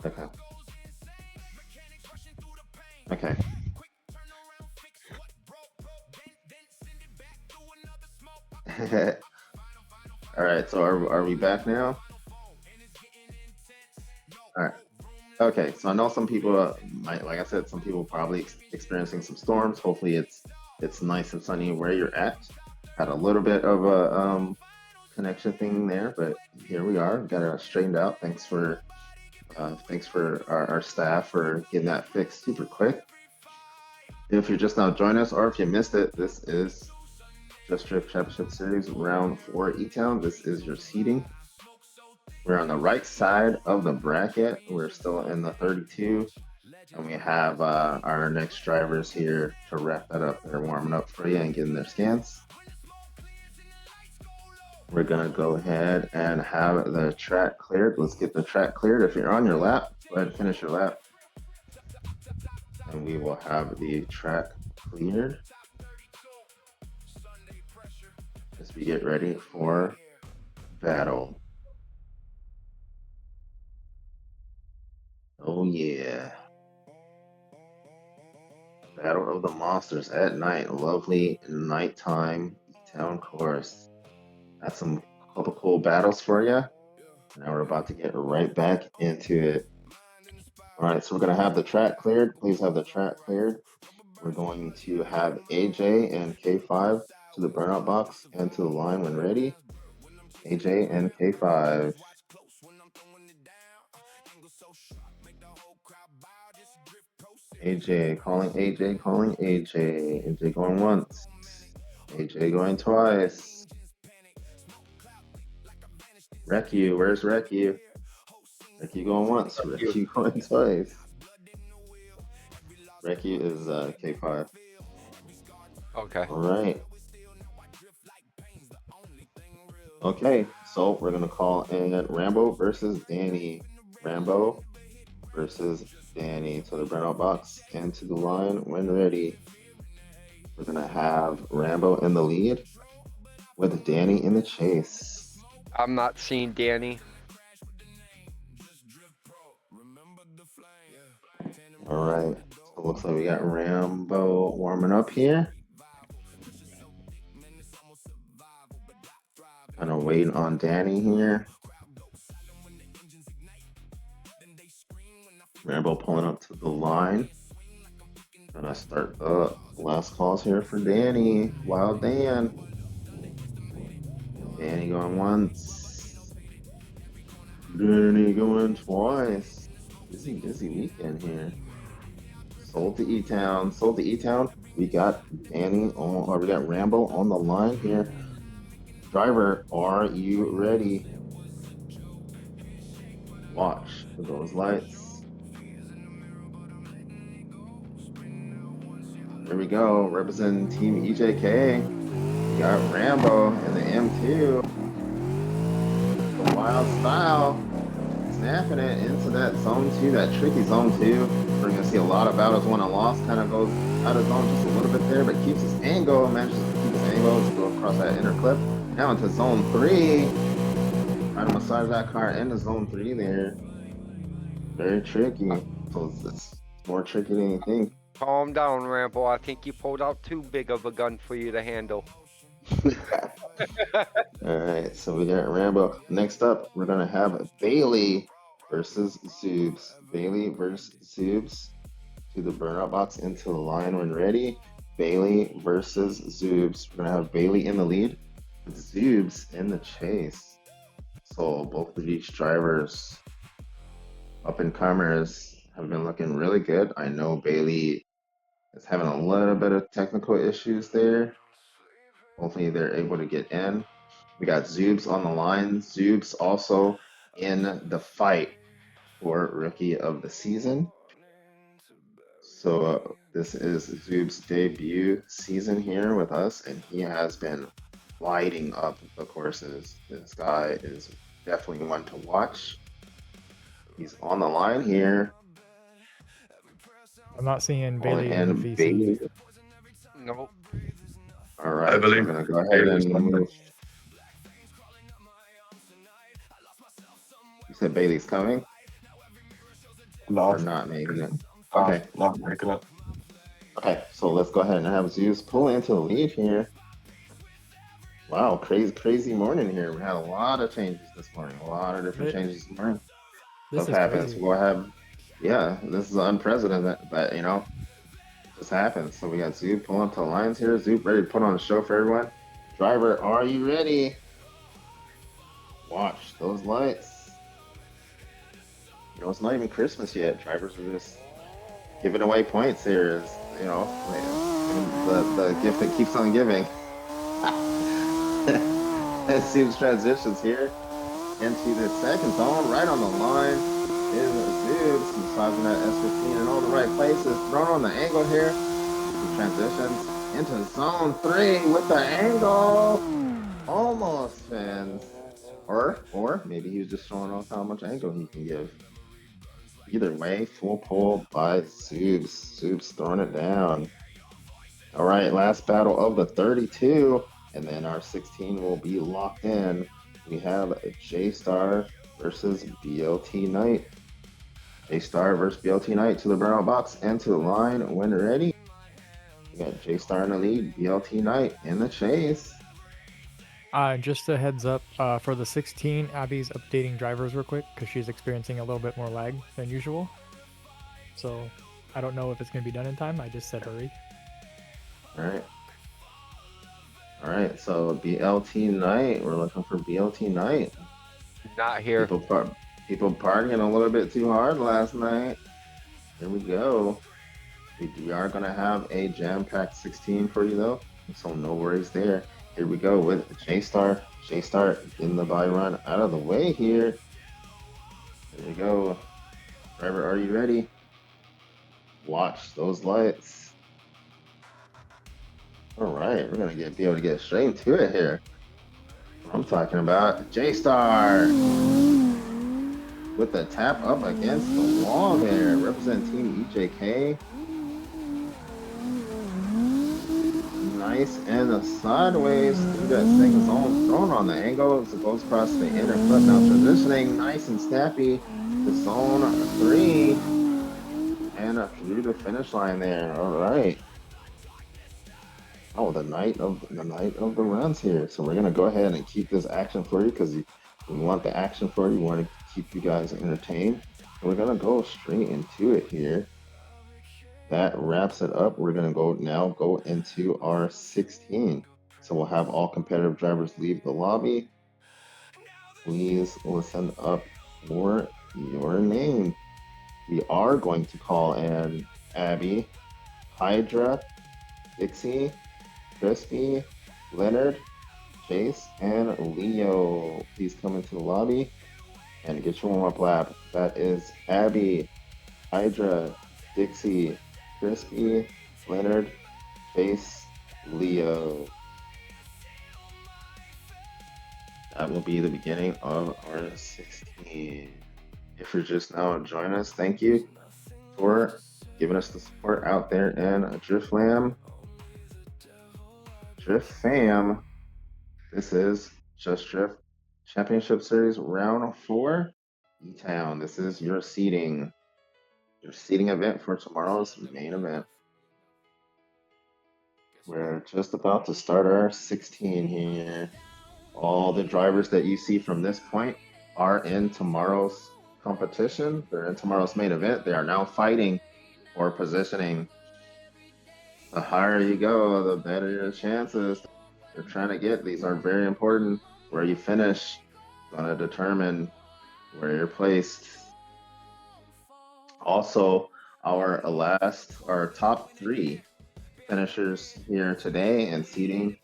Okay. Okay. All right. So are we back now? All right. Okay. So I know some people might, like I said, some people probably experiencing some storms. Hopefully it's nice and sunny where you're at. Had a little bit of a connection thing there, but here we are. Got it straightened out. Thanks for our staff for getting that fixed super quick. If you're just now joining us, or if you missed it, this is Just Drift Championship Series Round 4 Etown. This is your seating. We're on the right side of the bracket. We're still in the 32, and we have our next drivers here to wrap that up. They're warming up for you and getting their scans. We're gonna go ahead and have the track cleared. Let's get the track cleared. If you're on your lap, go ahead and finish your lap. And we will have the track cleared as we get ready for battle. Oh yeah. Battle of the Monsters at night. Lovely nighttime town course. Got some couple cool battles for you. Now we're about to get right back into it. All right, so we're going to have the track cleared. Please have the track cleared. We're going to have AJ and K5 to the burnout box and to the line when ready. AJ and K5. AJ calling AJ calling AJ. AJ going once. AJ going twice. Recu, where's Recu? Recu going once. Recu going twice. Recu is K5. Okay. All right. Okay, so we're gonna call in Rambo versus Danny. Rambo versus Danny to the burnout box and to the line when ready. We're gonna have Rambo in the lead with Danny in the chase. I'm not seeing Danny. All right, so it looks like we got Rambo warming up here. Kind of waiting on Danny here. Rambo pulling up to the line. Gonna start the last calls here for Danny. Wild Dan. Danny going once. Danny going twice. Busy weekend here. Sold to E-Town. Sold to E-Town. We got Danny on, or we got Rambo on the line here. Driver, are you ready? Watch for those lights. There we go. Representing Team EJK. We got Rambo in the M2. The wild style. Snapping it into that zone 2, that tricky zone 2. We're going to see a lot of battles won and lost. Kind of goes out of zone just a little bit there, but keeps his angle. Manages to keep his angle. Let's go across that inner clip. Now into zone 3. Trying to massage that car into zone 3 there. Very tricky. So it's more tricky than you think. Calm down, Rambo. I think you pulled out too big of a gun for you to handle. All right, so we got Rambo. Next up, we're gonna have Bailey versus Zoobs. Bailey versus Zoobs to the burnout box into the line when ready. Bailey versus Zoobs. We're gonna have Bailey in the lead, Zoobs in the chase. So both of these drivers, up and comers, have been looking really good. I know Bailey is having a little bit of technical issues there. Hopefully they're able to get in. We got Zoobs on the line. Zoobs also in the fight for Rookie of the Season. So this is Zoob's debut season here with us, and he has been lighting up the courses. This guy is definitely one to watch. He's on the line here. I'm not seeing Bailey in the VC. Bailey. Nope. All right, so we're gonna go ahead and move. You said Bailey's coming? or Last. not making it? Okay. Not making it. Okay, so let's go ahead and have Zeus pull into the lead here. Wow, crazy morning here. We had a lot of changes this morning. A lot of different changes this morning. This Stuff is happens. crazy. We'll have, yeah, this is unprecedented, but just happens. So we got Zoop pulling up to the lines here. Zoop ready to put on a show for everyone. Driver, are you ready? Watch those lights. It's not even Christmas yet. Drivers are just giving away points here. Is the gift that keeps on giving. As Zoop's transitions here into the second zone, right on the line is Zoop's massaging that S15 in all the right places. Thrown on the angle here. He transitions into zone 3 with the angle. Almost fans. Or maybe he was just showing off how much angle he can give. Either way, full pull by Zoobs. Zoobs throwing it down. All right, last battle of the 32. And then our 16 will be locked in. We have J-Star versus BLT Knight. J-Star versus BLT Knight to the burnout box and to the line when ready. We got J-Star in the lead, BLT Knight in the chase. Just a heads up, for the 16, Abby's updating drivers real quick because she's experiencing a little bit more lag than usual. So I don't know if it's going to be done in time. I just said hurry. All right, so BLT Knight, we're looking for BLT Knight. Not here. People partying a little bit too hard last night. Here we go. We are going to have a jam-packed 16 for you, though, so no worries there. Here we go with J-Star. J-Star in the by run out of the way here. There we go. Driver, are you ready? Watch those lights. All right, we're going to be able to get straight into it here. I'm talking about J-Star with the tap up against the wall there. Represent Team EJK. Nice and sideways through that second zone, thrown on the angle as it goes across the inner foot. Now transitioning nice and snappy to zone 3 and through the finish line there. All right. Oh, the night of the runs here. So we're gonna go ahead and keep this action for you because we want the action for you. We want to keep you guys entertained. So we're gonna go straight into it here. That wraps it up. We're going to go into our 16. So we'll have all competitive drivers leave the lobby. Please listen up for your name. We are going to call in Abby, Hydra, Dixie, Crispy, Leonard, Chase, and Leo. Please come into the lobby and get your warm-up lap. That is Abby, Hydra, Dixie, Crispy, Leonard, Chase, Leo. That will be the beginning of our 16. If you're just now joining us, thank you for giving us the support out there in Driftland. Drift Fam, this is Just Drift Championship Series Round 4, Etown. This is your seating event for tomorrow's main event. We're just about to start our 16 here. All the drivers that you see from this point are in tomorrow's competition. They're in tomorrow's main event. They are now fighting for positioning. The higher you go, the better your chances. They're trying to get. These are very important. Where you finish is going to determine where you're placed. Also, our top 3 finishers here today and seating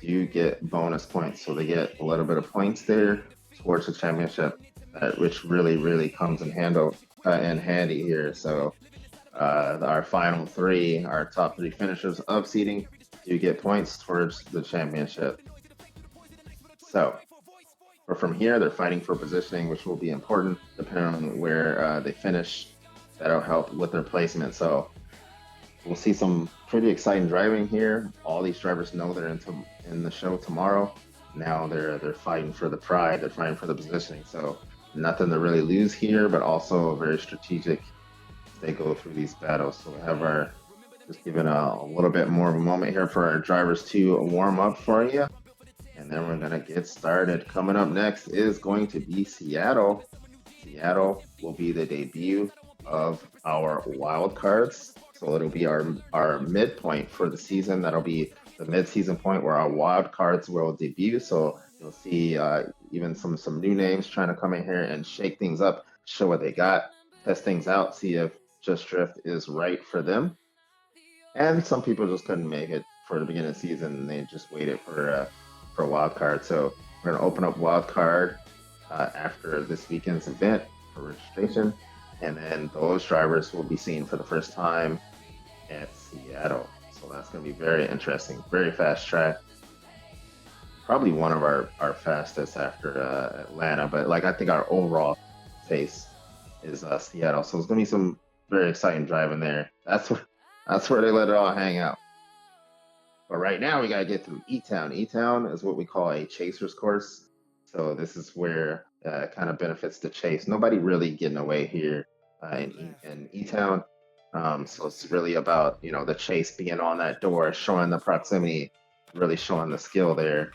do get bonus points. So they get a little bit of points there towards the championship, which really comes in handy here. So our final 3, our top 3 finishers of seating do get points towards the championship. So from here, they're fighting for positioning, which will be important depending on where they finish. That'll help with their placement. So we'll see some pretty exciting driving here. All these drivers know they're in the show tomorrow. Now they're fighting for the pride. They're fighting for the positioning. So nothing to really lose here, but also very strategic they go through these battles. So we have our just giving a little bit more of a moment here for our drivers to warm up for you. And then we're gonna get started. Coming up next is going to be Seattle. Seattle will be the debut of our wild cards. So it'll be our midpoint for the season. That'll be the mid-season point where our wild cards will debut. So you'll see even some new names trying to come in here and shake things up, show what they got, test things out, see if Just Drift is right for them. And some people just couldn't make it for the beginning of the season. And they just waited for a wild card. So we're gonna open up wild card after this weekend's event for registration, and then those drivers will be seen for the first time at Seattle. So that's going to be very interesting. Very fast track. Probably one of our fastest after Atlanta, but like I think our overall pace is Seattle. So it's going to be some very exciting driving there. That's where they let it all hang out. But right now we got to get through Etown. Etown is what we call a chaser's course. So this is where it kind of benefits the chase. Nobody really getting away here in Etown. So it's really about, the chase being on that door, showing the proximity, really showing the skill there.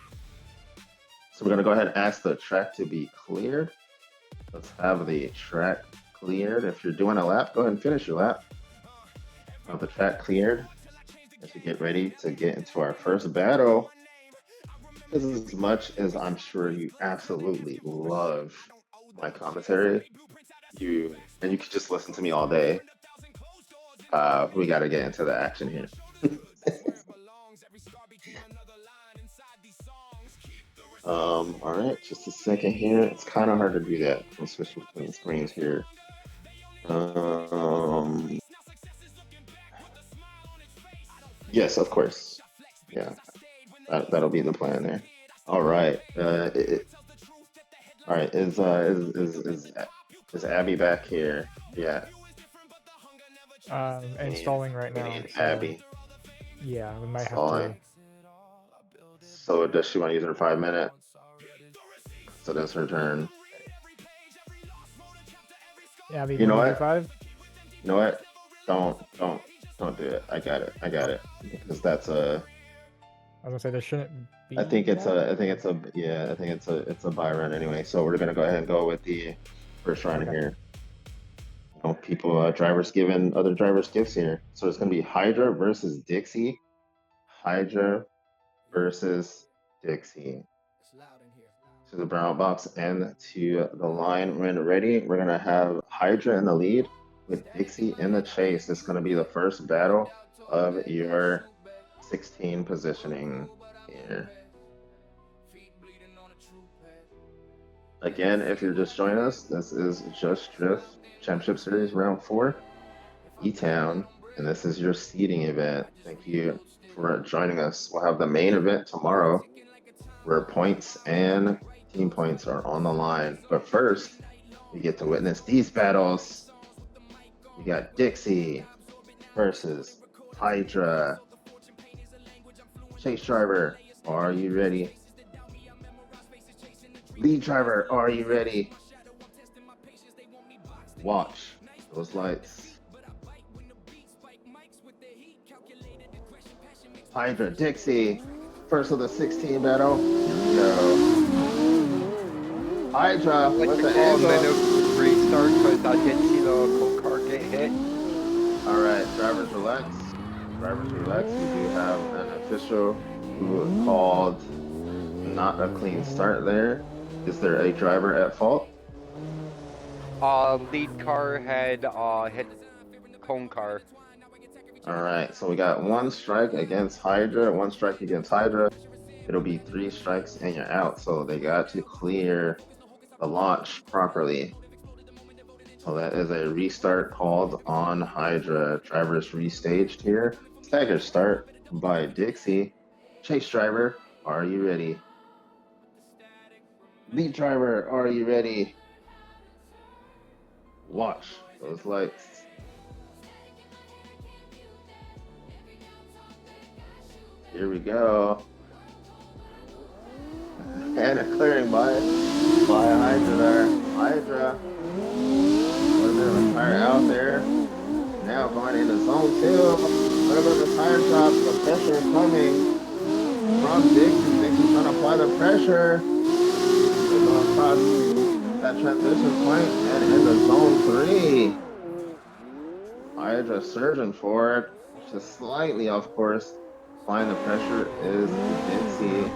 So we're going to go ahead and ask the track to be cleared. Let's have the track cleared. If you're doing a lap, go ahead and finish your lap. Have the track cleared as we get ready to get into our first battle. This is as much as I'm sure you absolutely love my commentary. You could just listen to me all day. We got to get into the action here. All right, just a second here. It's kind of hard to do that. I'm switching between screens here. Yes, of course. Yeah, that'll be the plan there. All right. All right. Is Abby back here? Yeah. Installing right now. So, Abby. Yeah, we might Installing. have to. So does she want to use her 5 minute? So that's her turn. Abby, You know can what? 5? You know what? Don't do it. I got it. Because that's a. I was gonna say there shouldn't be. I think it's a buy run anyway. So we're gonna go ahead and go with the first run here. People, drivers giving other drivers gifts here. So it's gonna be Hydra versus Dixie. Hydra versus Dixie. To the brown box and to the line when ready. We're gonna have Hydra in the lead with Dixie in the chase. This is gonna be the first battle of your 16 positioning here. Again, if you're just joining us, this is Just Drift Championship Series Round 4, Etown, and this is your seeding event. Thank you for joining us. We'll have the main event tomorrow, where points and team points are on the line. But first, we get to witness these battles. We got Dixie versus Hydra. Chase driver, are you ready? Lead driver, are you ready? Watch those lights. Hydra, Dixie, first of the 16 battle. Here we go. Hydra with the angle. Restart because I did see the cold car get hit. All right, drivers relax. Drivers relax. We do have an official who called not a clean start there. Is there a driver at fault? Lead car had hit cone car. All right, so we got 1 strike against Hydra, 1 strike against Hydra. It'll be 3 strikes and you're out. So they got to clear the launch properly. So that is a restart called on Hydra. Drivers restaged here. Stagger start by Dixie. Chase driver, are you ready? Lead driver, are you ready? Watch those lights. Here we go. And a clearing by Hydra there. Hydra. Was there a tire out there? now going into zone two. A little bit of a tire drop, the pressure coming from Dixie. Dixie trying to apply the pressure. They go across that transition point and into zone three. Hydra surging for it, just slightly off course. Applying the pressure is Dixie.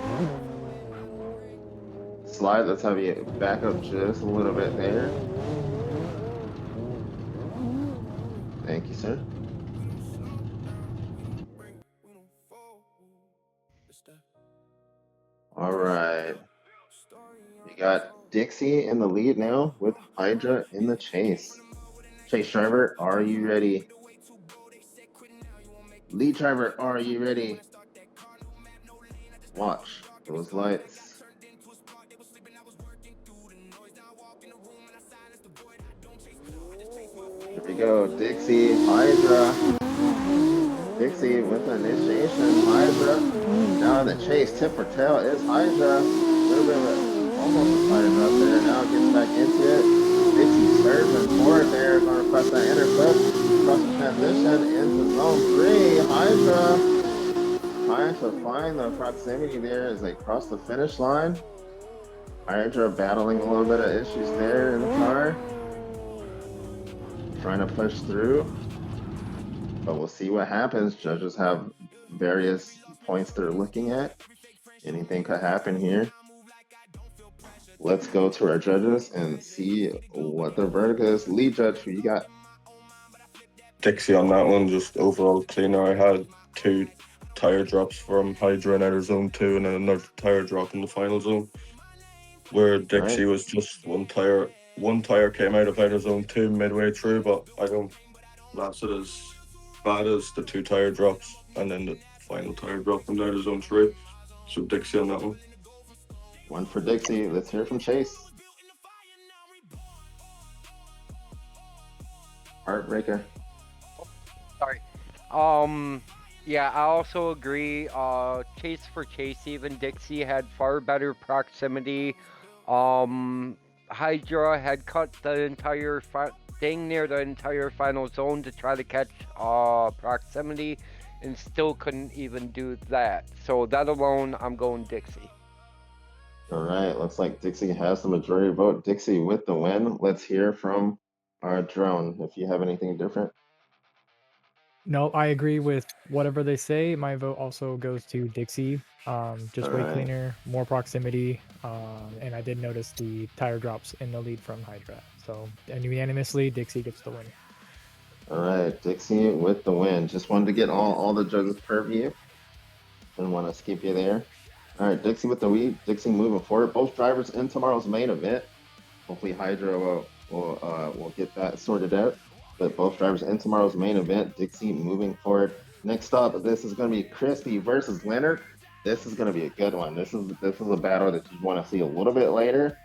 Slide, let's have you back up just a little bit there. Thank you, sir. All right. We got Dixie in the lead now with Hydra in the chase. Chase driver, are you ready? Lead driver, are you ready? Watch those lights. Here we go. Dixie, Hydra. Dixie with the initiation. Hydra. Now in the chase. Tip for tail is Hydra. A little bit of almost a tire drop there. Now gets back into it. Dixie surging forward there. Going to press that inner clip. Across the transition into zone three. Hydra trying to find the proximity there as they cross the finish line. Hydra battling a little bit of issues there in the car. Trying to push through. But we'll see what happens. Judges have various points they're looking at. Anything could happen here. Let's go to our judges and see what their verdict is. Lead judge, who you got? Dixie on that one, just overall cleaner. I had 2 tire drops from Hydra in outer zone 2 and then another tire drop in the final zone. Where Dixie was just one tire came out of outer zone 2 midway through, but I don't that's it as bad as the 2 tire drops and then the final tire drop in outer zone 3. So Dixie on that one. One for Dixie. Let's hear from Chase. Heartbreaker. Sorry. Yeah, I also agree. Chase for chase, even Dixie had far better proximity. Hydra had cut the entire dang near the entire final zone to try to catch proximity, and still couldn't even do that. So that alone, I'm going Dixie. All right, looks like Dixie has the majority vote. Dixie with the win. Let's hear from our drone if you have anything different. No, I agree with whatever they say. My vote also goes to Dixie. Just way Alright. cleaner, more proximity, and I did notice the tire drops in the lead from Hydra. So, and unanimously, Dixie gets the win. All right, Dixie with the win. Just wanted to get all the judges' purview. Didn't want to skip you there. All right, Dixie with the lead. Dixie moving forward. Both drivers in tomorrow's main event. Hopefully, Hydra will get that sorted out. But both drivers in tomorrow's main event. Dixie moving forward. Next up, this is going to be Crispy versus Leonard. This is going to be a good one. This is a battle that you want to see a little bit later,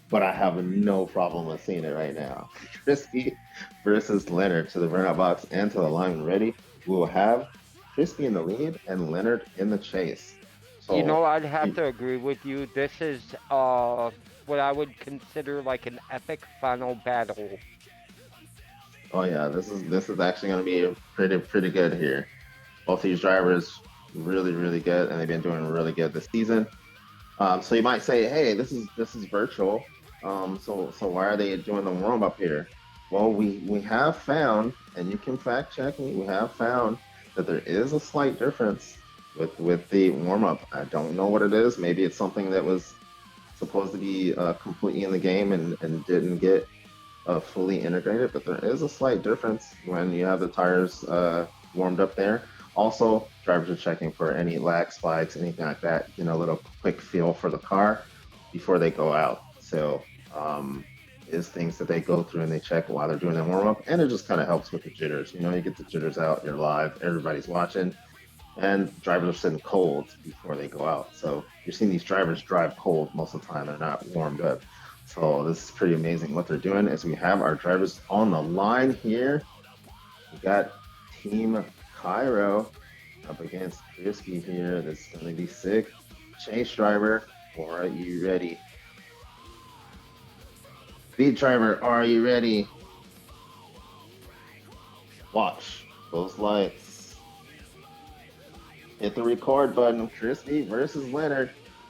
but I have no problem with seeing it right now. Crispy versus Leonard to the burnout box and to the line ready. We will have Crispy in the lead and Leonard in the chase. So, You know, I'd have to agree with you. This is what I would consider like an epic final battle. oh yeah, this is actually going to be pretty good here. Both these drivers really good, and they've been doing really good this season. So you might say, hey, this is virtual. So why are they doing the warm up here? Well, we have found, and you can fact check me. We have found that there is a slight difference with the warm up. I don't know what it is. Maybe it's something that was supposed to be completely in the game and didn't get fully integrated. But there is a slight difference when you have the tires warmed up there. Also, drivers are checking for any lag spikes, anything like that, a little quick feel for the car before they go out. So, is things that they go through and they check while they're doing their warm up, and it just kind of helps with the jitters. You get the jitters out, you're live, everybody's watching, and drivers are sitting cold before they go out. So, you're seeing these drivers drive cold most of the time, they're not warmed up. So, this is pretty amazing what they're doing. As we have our drivers on the line here, we got Team Cairo up against Crispy here. This is going to be sick. Chase driver, are you ready? Lead driver, are you ready? Watch those lights. Hit the record button. Crispy versus Leonard.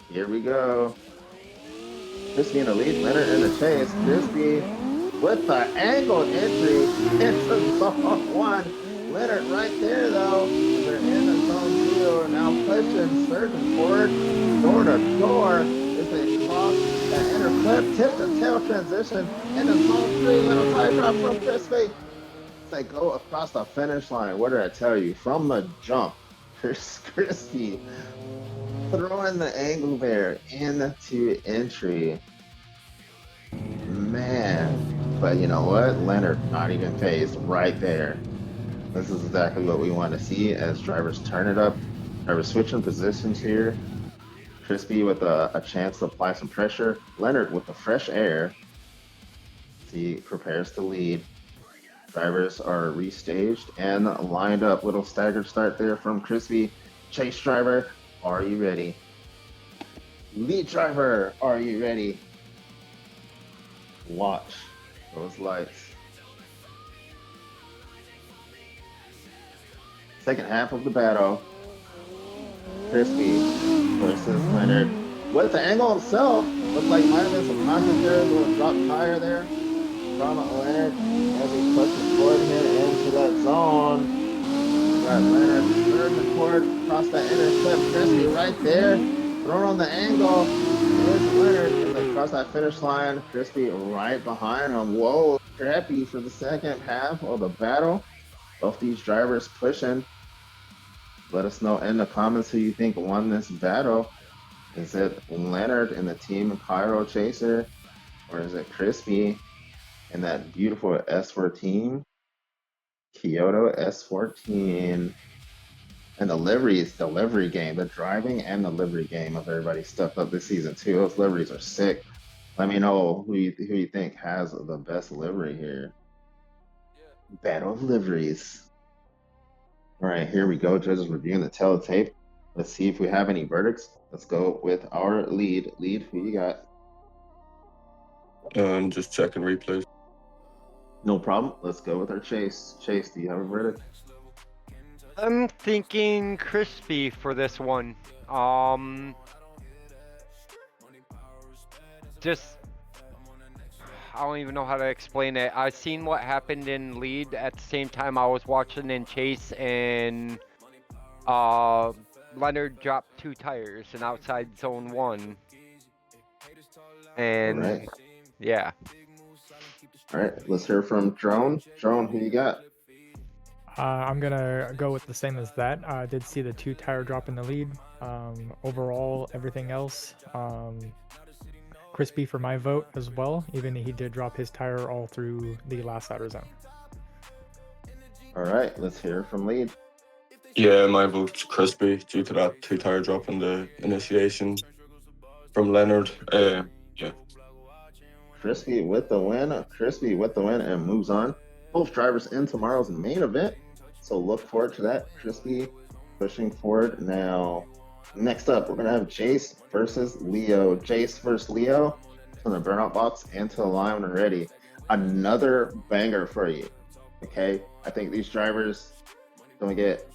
Here we go. Crispy in the lead, Leonard in the chase. Crispy with the angled entry into zone one. Leonard right there though. They're in the zone two. Now pushing, surging forward, door to door as they cross that inner clip, tip to tail transition into zone three. Little tie drop from Crispy. They go across the finish line. What did I tell you? From the jump, Crispy throwing the angle there into entry. Man, but you know what? Leonard not even phased right there. This is exactly what we want to see as drivers turn it up. Drivers switching positions here. Crispy with a chance to apply some pressure. Leonard with the fresh air. He prepares to lead. Drivers are restaged and lined up. Little staggered start there from Crispy. Chase driver, are you ready? Lead driver, are you ready? Watch those lights. Second half of the battle. Crispy versus Leonard. With the angle himself, looks like might have been some contact there, a little drop tire there from Leonard as he pushes forward here into that zone. We got Leonard surging forward across that inner clip. Crispy right there, thrown on the angle. There's Leonard as they cross that finish line. Crispy right behind him. Whoa, scrappy for the second half of the battle. Both these drivers pushing. Let us know in the comments who you think won this battle. Is it Leonard and the Team Pyro Chaser? Or is it Crispy and that beautiful S14? Kyoto S14. And the liveries, the livery game, the driving and the livery game of everybody stepped up this season too. Those liveries are sick. Let me know who you think has the best livery here. Battle of liveries. All right, here we go. Judges reviewing the teletape. Let's see if we have any verdicts. Let's go with our lead. Lead, who you got? Just checking replays. No problem. Let's go with our Chase. Chase, do you have a verdict? I'm thinking Crispy for this one. Just I don't even know how to explain it. I seen what happened in lead at the same time I was watching in chase, and Leonard dropped 2 tires in outside zone 1. And All right. yeah. All right, let's hear from Drone. Drone, who you got? I'm gonna go with the same as that. I did see the 2 tire drop in the lead. Overall, everything else, Crispy for my vote as well. Even he did drop his tire all through the last outer zone. All right, let's hear from lead. Yeah, my vote's Crispy due to that 2 tire drop in the initiation from Leonard. Yeah. Crispy with the win. Crispy with the win and moves on. Both drivers in tomorrow's main event. So look forward to that. Crispy pushing forward now. Next up, we're going to have Jace versus Leo. Jace versus Leo from the burnout box into the line when ready. Another banger for you. Okay? I think these drivers don't get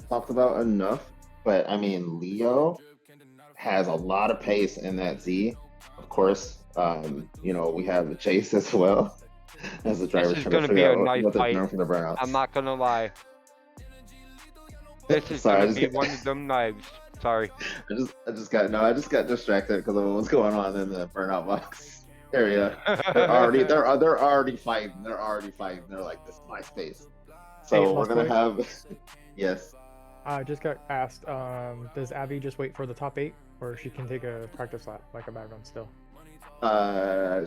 talked about enough. But, I mean, Leo has a lot of pace in that Z. Of course, we have the Chase as well. As the driver's This is trying going to to be figure a out knife what they're fight. doing for the burnouts. I'm not going to lie. This is Sorry, going to be one of them knives. Sorry. I just got distracted because of what's going on in the burnout box area. They're already fighting. They're like, this is my space. So Hey, we're last gonna point. have yes. I just got asked, does Abby just wait for the top 8, or she can take a practice lap like a bad run still?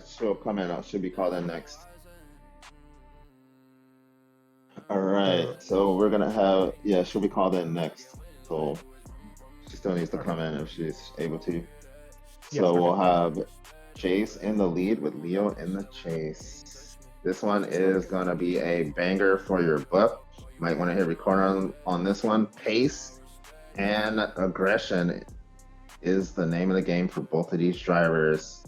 She'll come in. She'll be called in next. All right. So we're gonna have she'll be called in next. So she still needs to come in if she's able to. Yes, So okay. we'll have Chase in the lead with Leo in the chase. This one is gonna be a banger for your buck. Might want to hit record on this one. Pace and aggression is the name of the game for both of these drivers.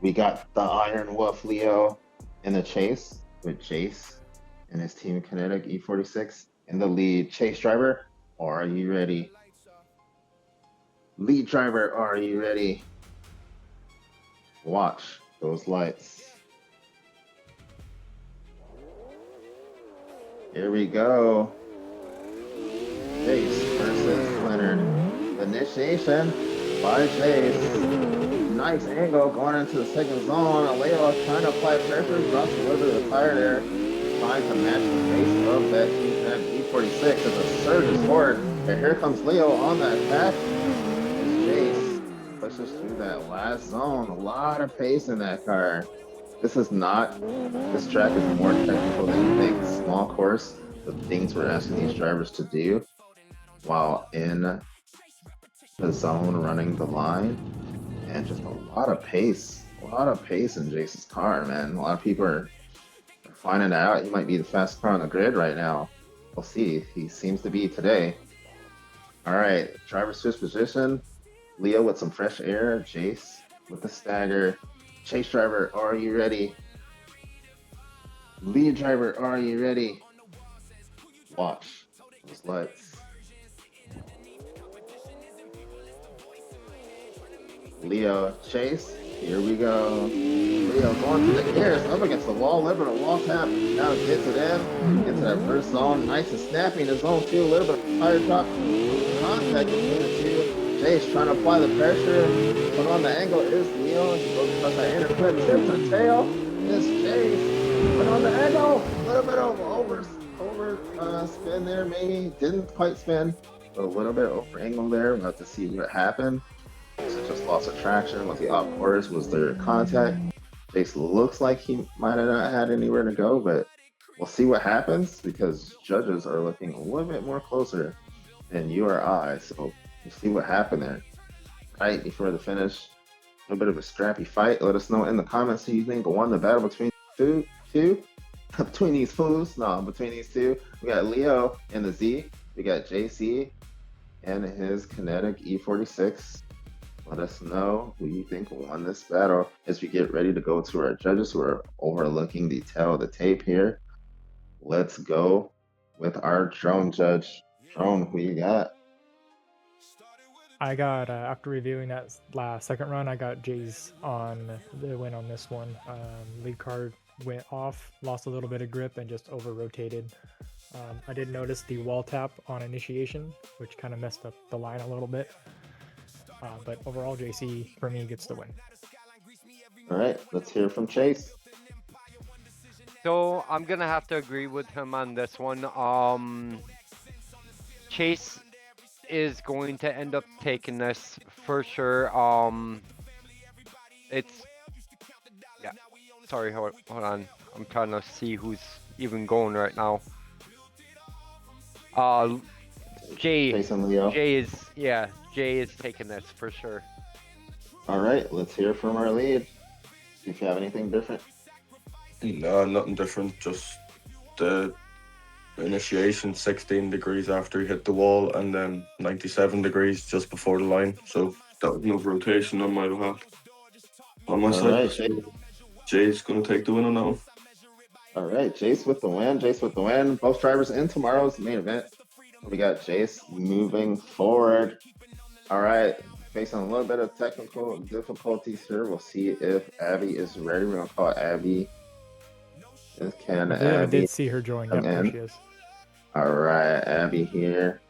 We got the Iron Wolf Leo in the chase with Jace and his Team Kinetic E46 in the lead. Chase driver, are you ready? Lead driver, are you ready? Watch those lights. Here we go. Chase versus Leonard. Initiation by Chase. Nice angle going into the second zone. Leo trying to apply pressure, drops a little bit of the tire there, trying to match the pace of that E46 as the surge is forward. And here comes Leo on the attack. As Chase pushes through that last zone. A lot of pace in that car. This track is more technical than you think. Small course, the things we're asking these drivers to do while in the zone running the line, and just a lot of pace in Jace's car, man. A lot of people are finding out he might be the fastest car on the grid right now. We'll see. He seems to be today. All right, driver switch position. Leo with some fresh air. Jace with the stagger. Chase driver, are you ready? Lead driver, are you ready? Watch those lights. Leo, Chase, here we go. Leo going to the gears, up against the wall, living a wall tap. Now gets it in, into that first zone. Nice and snappy in the zone two, a little bit of tire drop. Contact between the two. Chase trying to apply the pressure, but on the angle is Leo. He goes across that inner clip, tips and tail. It's Chase, but on the angle, a little bit of over spin there, maybe. Didn't quite spin, but a little bit over angle there. We'll have to see what happened. So just lost of traction with the off course. Was there contact? Chase looks like he might have not had anywhere to go, but we'll see what happens because judges are looking a little bit more closer than you or I. So we'll see what happened there. Right before the finish, a little bit of a scrappy fight. Let us know in the comments who you think won the battle between two between these fools. No, between these two. We got Leo and the Z. We got JC and his Kinetic E46. Let us know who you think won this battle as we get ready to go to our judges who are overlooking the tail of the tape here. Let's go with our drone judge. Drone, who you got? I got, after reviewing that last second run, I got Jay's on the win on this one. Lead card went off, lost a little bit of grip, and just over-rotated. I did notice the wall tap on initiation, which kind of messed up the line a little bit. But overall, JC, for me, gets the win. All right, let's hear from Chase. So I'm gonna have to agree with him on this one. Chase is going to end up taking this for sure. It's yeah. Sorry, hold on. I'm trying to see who's even going right now. Jason Leo. Jay is taking this for sure. All right, let's hear from our lead. See if you have anything different. No, nothing different. Just the initiation 16 degrees after he hit the wall, and then 97 degrees just before the line. So that was no rotation on my behalf. On my side, right, Chase. Jay's going to take the win on that one. All right, Jace with the win. Jace with the win. Both drivers in tomorrow's main event. We got Jace moving forward. All right, facing a little bit of technical difficulties here. We'll see if Abby is ready. We're gonna call Abby. I did see her join. Yep, there she is. All right, Abby here.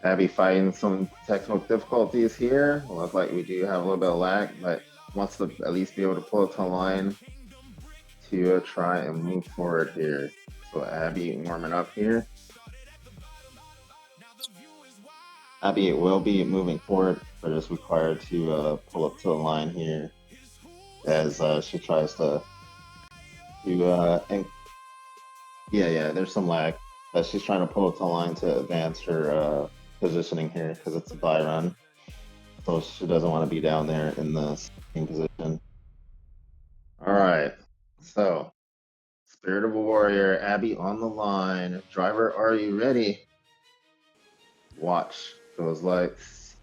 Abby fighting some technical difficulties here. Looks like we do have a little bit of lag, but wants to at least be able to pull it to the line to try and move forward here. So Abby warming up here. Abby will be moving forward, but is required to pull up to the line here as she tries to and there's some lag, but she's trying to pull up to the line to advance her positioning here because it's a bye run, so she doesn't want to be down there in the same position. All right, so Spirit of a Warrior, Abby on the line. Driver, are you ready? Watch those lights.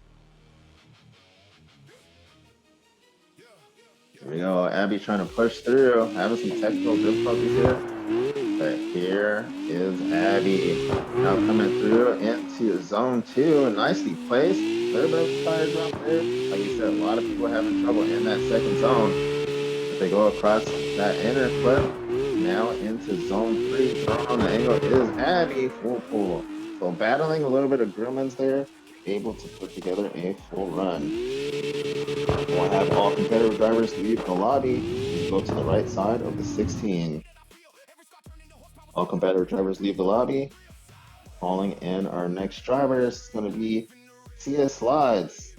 Here we go. Abby trying to push through. Having some technical difficulties here. But here is Abby now coming through into zone 2. Nicely placed. A little bit of tire drop there. Like you said, a lot of people having trouble in that second zone. But they go across that inner clip. Now into zone 3. Throwing on the angle is Abby. Full pull. So battling a little bit of gremlins there. Able to put together a full run. We'll have all competitive drivers leave the lobby. Please go to the right side of the 16. All competitive drivers leave the lobby. Calling in our next drivers is going to be CS Slides,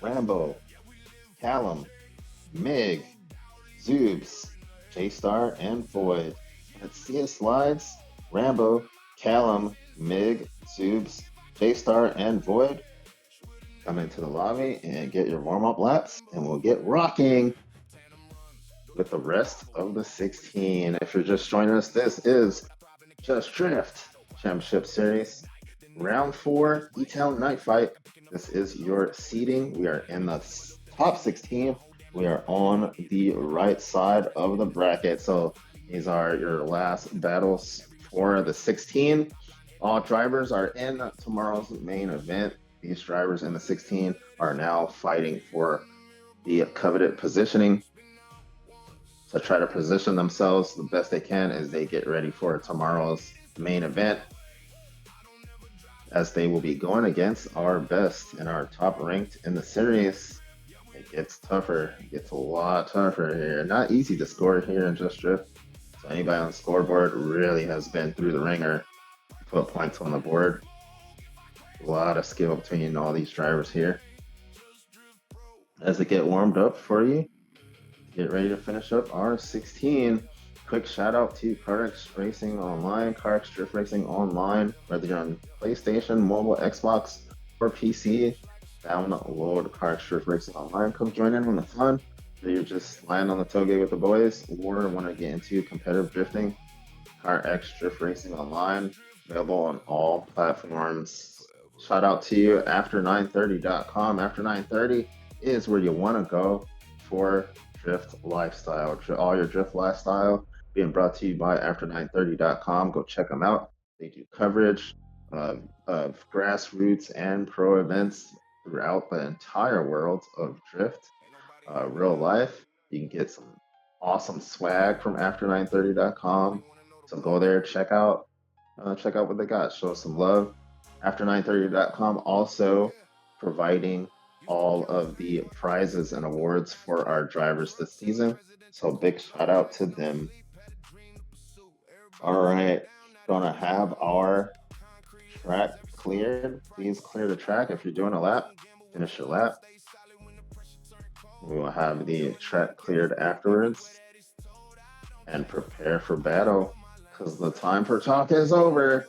Rambo, Callum, Mig, Zoobs, J-Star, and Void. That's CS Slides, Rambo, Callum, Mig, Zoobs, J-Star, and Void. Come into the lobby and get your warm-up laps, and we'll get rocking with the rest of the 16. If you're just joining us, this is Just Drift Championship Series, Round 4, Etown Night Fight. This is your seeding. We are in the top 16. We are on the right side of the bracket. So these are your last battles for the 16. All drivers are in tomorrow's main event. These drivers in the 16 are now fighting for the coveted positioning. So try to position themselves the best they can as they get ready for tomorrow's main event, as they will be going against our best and our top ranked in the series. It gets tougher. It gets a lot tougher here. Not easy to score here in Just Drift. So anybody on the scoreboard really has been through the ringer, put points on the board. A lot of skill between all these drivers here. As they get warmed up for you, get ready to finish up our 16. Quick shout out to CarX Racing Online, CarX Drift Racing Online, whether you're on PlayStation, mobile, Xbox, or PC. Download CarX Drift Racing Online. Come join in on the fun. Whether you're just lying on the tailgate with the boys or want to get into competitive drifting, CarX Drift Racing Online, available on all platforms. Shout out to you, after930.com. After 930 is where you want to go for drift lifestyle. All your drift lifestyle being brought to you by after930.com. Go check them out. They do coverage of grassroots and pro events throughout the entire world of drift, real life. You can get some awesome swag from after930.com. So go there, check out what they got. Show some love. After930.com also providing all of the prizes and awards for our drivers this season. So big shout out to them. All right, gonna have our track cleared. Please clear the track if you're doing a lap. Finish your lap. We will have the track cleared afterwards. And prepare for battle, because the time for talk is over.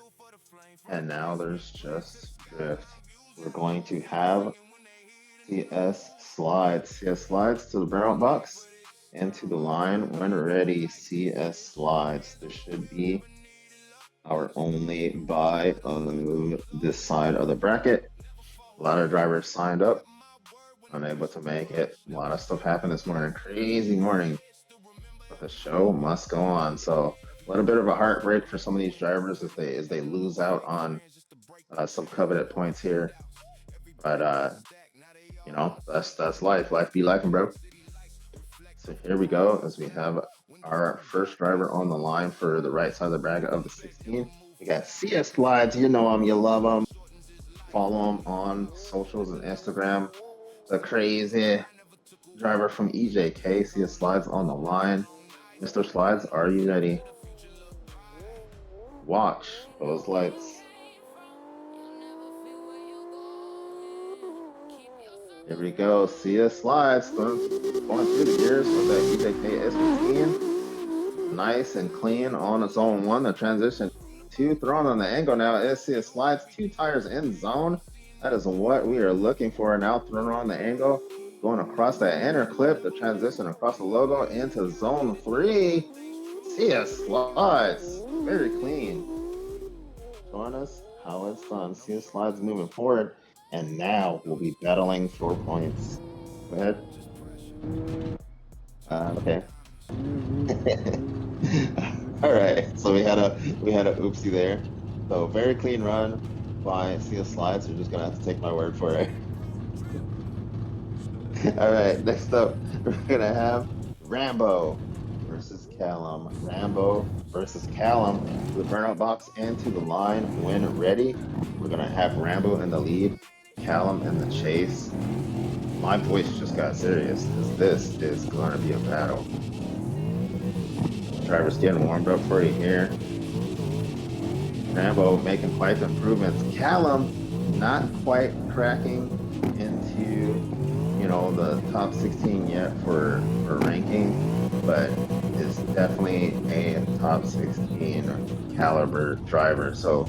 And now there's Just Drift. We're going to have CS Slides to the burnout box and to the line when ready. CS Slides. This should be our only buy on this side of the bracket. A lot of drivers signed up, unable to make it. A lot of stuff happened this morning. Crazy morning. But the show must go on. So a little bit of a heartbreak for some of these drivers as they lose out on some coveted points here. But you know, that's life. Life be life, bro. So here we go as we have our first driver on the line for the right side of the bracket of the 16. We got CS Slides. You know him, you love him. Follow him on socials and Instagram. The crazy driver from EJK. CS Slides on the line. Mr. Slides, are you ready? Watch those lights. Here we go. CS Slides going through the gears with that EJK S15. Nice and clean on its own one. The transition 2 thrown on the angle now is CS Slides. 2 tires in zone. That is what we are looking for now. Thrown on the angle. Going across that inner clip. The transition across the logo into zone 3. CS Slides. Very clean. Showing us how it's done. CS Slides moving forward. And now we'll be battling for points. Go ahead. Okay. All right, so we had a oopsie there. So very clean run by Sea Slides. You're just gonna have to take my word for it. All right, next up, we're gonna have Rambo versus Callum. Rambo versus Callum to the burnout box and to the line when ready. We're gonna have Rambo in the lead, Callum in the chase. My voice just got serious because this is gonna be a battle. Drivers getting warmed up for you here. Rambo making quite the improvements. Callum not quite cracking into the top 16 yet for ranking, but is definitely a top 16 caliber driver. So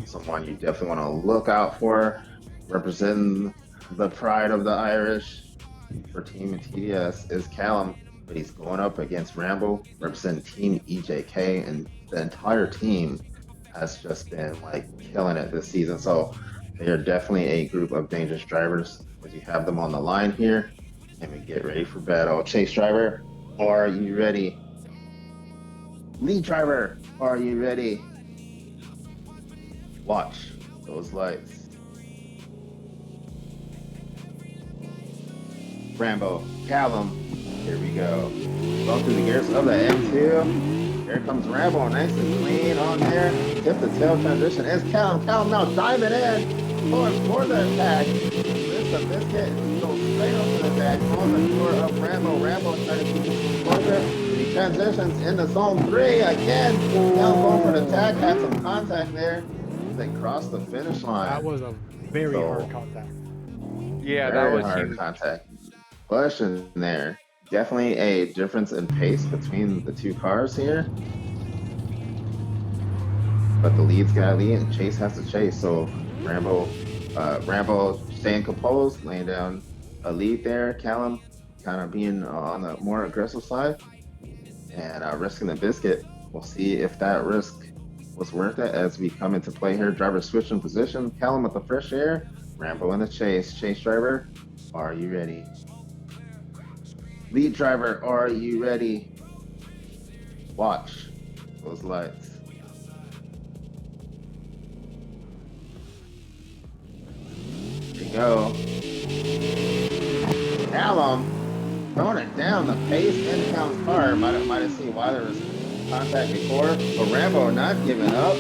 someone you definitely want to look out for, representing the pride of the Irish for Team TDS is Callum, but he's going up against Rambo, representing Team EJK, and the entire team has just been like killing it this season. So they are definitely a group of dangerous drivers as you have them on the line here. And we get ready for battle. Chase driver, are you ready? Lead driver, are you ready? Watch those lights. Rambo, Callum, here we go. Going through the gears of the M2. Here comes Rambo, nice and clean on there. Tip the tail transition is Callum. Callum now diving in, pulling for the attack. This the biscuit goes straight up to the attack on the door of Rambo. Rambo trying to keep it closer. He transitions into zone 3 again. Callum going for the attack, had some contact there. They crossed the finish line. That was a very hard contact. Yeah, that Very was hard huge. contact. Question there. Definitely a difference in pace between the two cars here. But the lead's got to lead and Chase has to chase. So Rambo staying composed, laying down a lead there. Callum kind of being on the more aggressive side and risking the biscuit. We'll see if that risk was worth it as we come into play here. Driver switch in position. Callum with the fresh air. Rambo in the chase. Chase driver, are you ready? Lead driver, are you ready? Watch those lights. There you go. Callum throwing it down the pace in Callum's car. Might have seen why there was contact before, but Rambo not giving up.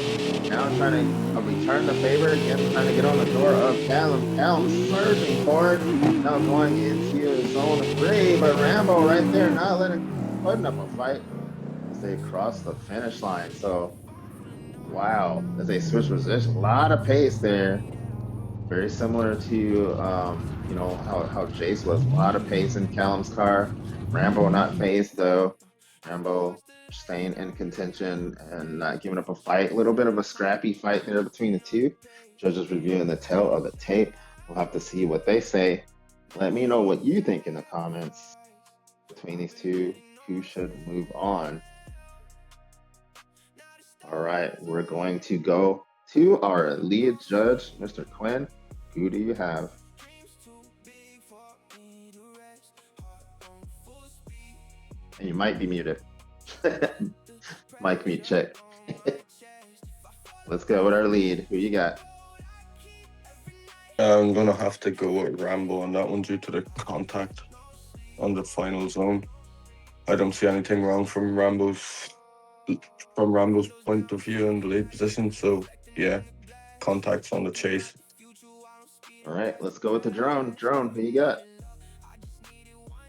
Now trying to return the favor again, trying to get on the door of Callum. Callum surging forward, now going into zone 3, but Rambo right there not putting up a fight as they cross the finish line. So, wow, as they switch position, a lot of pace there. Very similar to how Jace was. A lot of pace in Callum's car. Rambo not phased though. Rambo staying in contention and not giving up a fight. A little bit of a scrappy fight there between the two. Judges reviewing the tail of the tape. We'll have to see what they say. Let me know what you think in the comments between these two. Who should move on? All right, we're going to go to our lead judge, Mr. Quinn. Who do you have? And you might be muted. Mic mute check. Let's go with our lead. Who you got? I'm gonna have to go with Rambo on that one due to the contact on the final zone. I don't see anything wrong from Rambo's point of view in the lead position. So yeah, contacts on the chase. All right, let's go with the drone. Drone, who you got?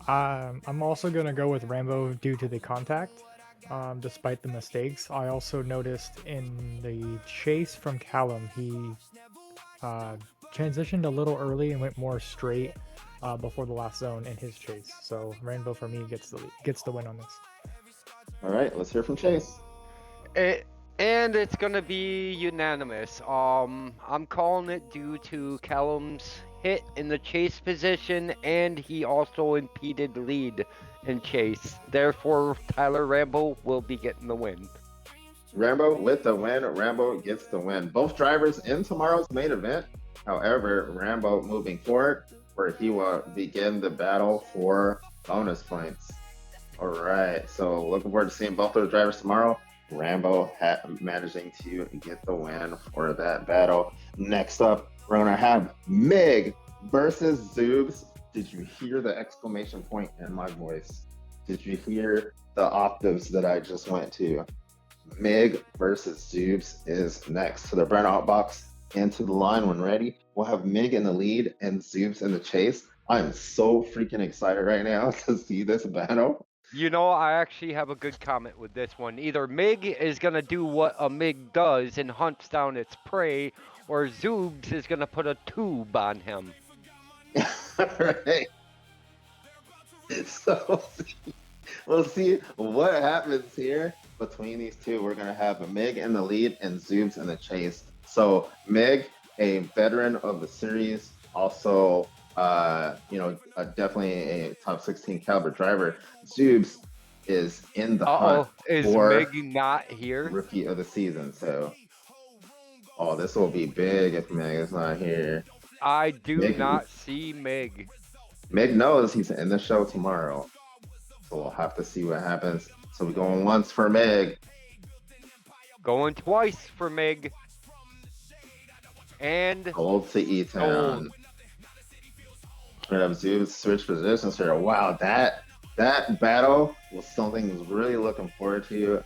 I'm also going to go with Rambo due to the contact, despite the mistakes. I also noticed in the chase from Callum, he transitioned a little early and went more straight before the last zone in his chase. So Rambo for me gets the win on this. All right, let's hear from Chase. And it's gonna be unanimous. I'm calling it due to Callum's hit in the chase position, and he also impeded lead in chase. Therefore, Tyler Rambo will be getting the win. Rambo with the win. Rambo gets the win. Both drivers in tomorrow's main event. However, Rambo moving forward, where he will begin the battle for bonus points. All right. So looking forward to seeing both those drivers tomorrow. Rambo managing to get the win for that battle. Next up, we're gonna have Mig versus Zoobs. Did you hear the exclamation point in my voice? Did you hear the octaves that I just went to? Mig versus Zoobs is next to the burnout box and to the line when ready. We'll have Mig in the lead and Zoobs in the chase. I'm so freaking excited right now to see this battle. You know, I actually have a good comment with this one. Either Mig is going to do what a Mig does and hunts down its prey, or Zoobs is going to put a tube on him. Right. So we'll see what happens here between these two. We're gonna have a Mig in the lead and Zoobs in the chase. So Mig, a veteran of the series, also definitely a top 16 caliber driver. Zoobs is in the hunt Is for Mig not here? rookie of the season. So, this will be big if Mig is not here. I do Mig- not see Mig. Mig knows he's in the show tomorrow. So we'll have to see what happens. So we're going once for Mig. Going twice for Mig. And Gold to Etown. We're gonna have Zoobs switch positions here. Wow, that battle was something I was really looking forward to.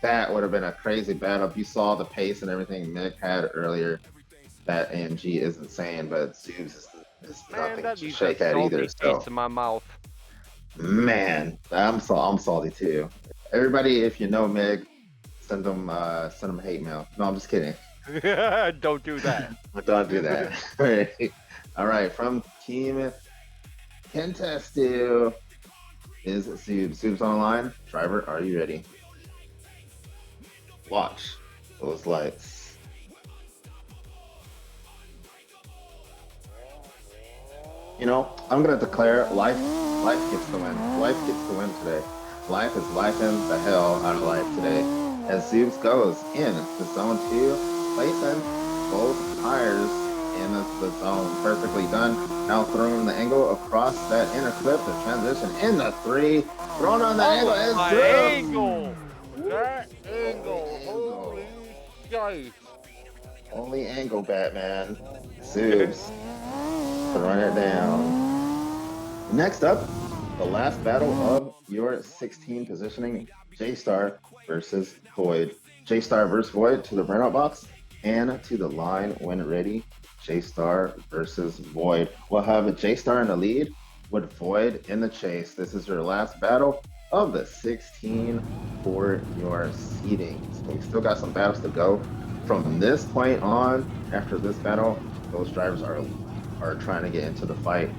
That would have been a crazy battle. If you saw the pace and everything Mig had earlier, that AMG is insane, but Zoobs is man, nothing that to leaves shake a at salty either. So taste in my mouth. man, I'm salty too. Everybody, if you know Mig, send them hate mail. No, I'm just kidding. Don't do that. Don't do that. All right. All right. From Team Kentestu is Zoobs. Zoobs online. Driver, are you ready? Watch those lights. You know, I'm gonna declare life gets the win. Life gets the win today. Life is lifing the hell out of life today. As Zoobs goes in to zone 2, placing both tires in the zone. Perfectly done. Now throwing the angle across that inner clip, the transition in the 3. Thrown on the angle is my Zoobs. angle! That angle! Holy shit! Only angle, Batman. Zoobs. Run it down. Next up, the last battle of your 16 positioning, J-Star versus Void. J-Star versus Void to the burnout box and to the line when ready. J-Star versus Void. We'll have a J-Star in the lead with Void in the chase. This is your last battle of the 16 for your seeding. So we still got some battles to go. From this point on, after this battle, those drivers are trying to get into the fight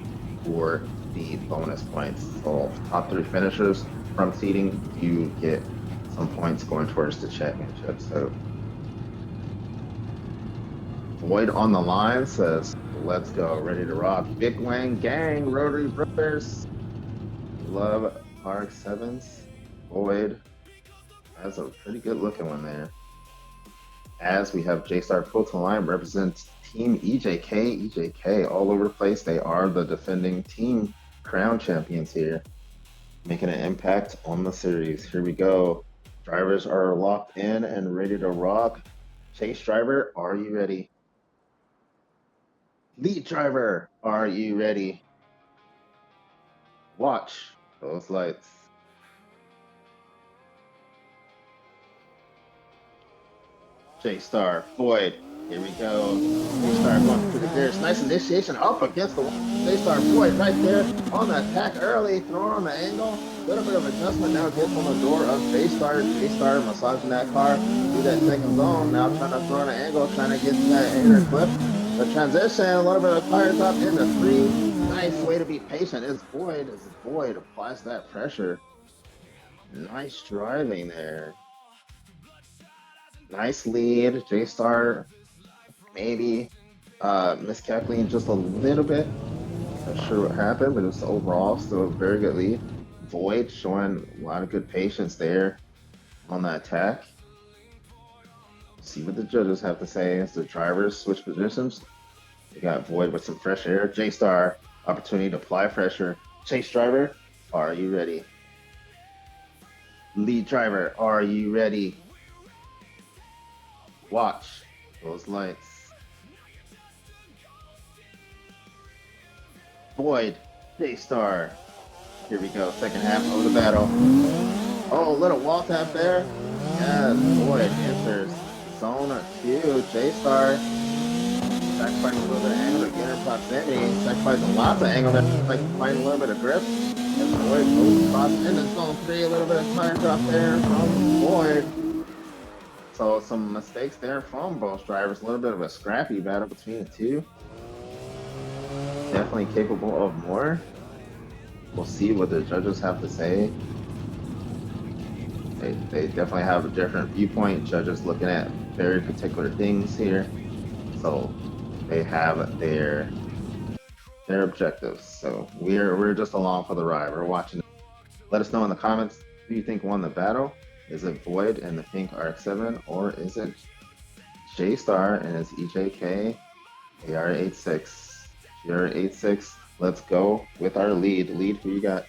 for the bonus points. So top 3 finishers from seeding, you get some points going towards the championship. So Void on the line says, let's go, ready to rock. Big Wang Gang, Rotary Brothers. Love RX-7s. Void has a pretty good looking one there. As we have J-Star full to line represents Team EJK. EJK all over the place. They are the defending team crown champions here, making an impact on the series. Here we go. Drivers are locked in and ready to rock. Chase driver, are you ready? Lead driver, are you ready? Watch those lights. J-Star, Void, here we go. J-Star going through the gears. Nice initiation up against the wall. J-Star Void right there on the attack early, throwing on the angle. Little bit of adjustment now gets on the door of J-Star. J-Star massaging that car through that second zone. Now trying to throw on an angle, trying to get to that inner clip. The transition, a little bit of tire top in the 3. Nice way to be patient. It's Void. As Void applies that pressure. Nice driving there. Nice lead. J-Star maybe miscalculating just a little bit. Not sure what happened, but it was overall still a very good lead. Void showing a lot of good patience there on the attack. See what the judges have to say as the drivers switch positions. We got Void with some fresh air. J-Star, opportunity to apply pressure. Chase driver, are you ready? Lead driver, are you ready? Watch those lights. Void, J-Star. Here we go, second half of the battle. Oh, little wall tap there. Yes, Void enters zone 2. J-Star sacrificing a little bit of angle to get in proximity. Sacrificing lots of angle there, like find a little bit of grip. And Void moves across into zone 3. A little bit of tire drop there from Void. So some mistakes there from both drivers. A little bit of a scrappy battle between the two. Definitely capable of more. We'll see what the judges have to say. They definitely have a different viewpoint. Judges looking at very particular things here. So they have their objectives. So we're just along for the ride. We're watching. Let us know in the comments who you think won the battle. Is it Void and the pink RX-7, or is it J-Star and his EJK AR86? GR86. Let's go with our lead. Lead, who you got?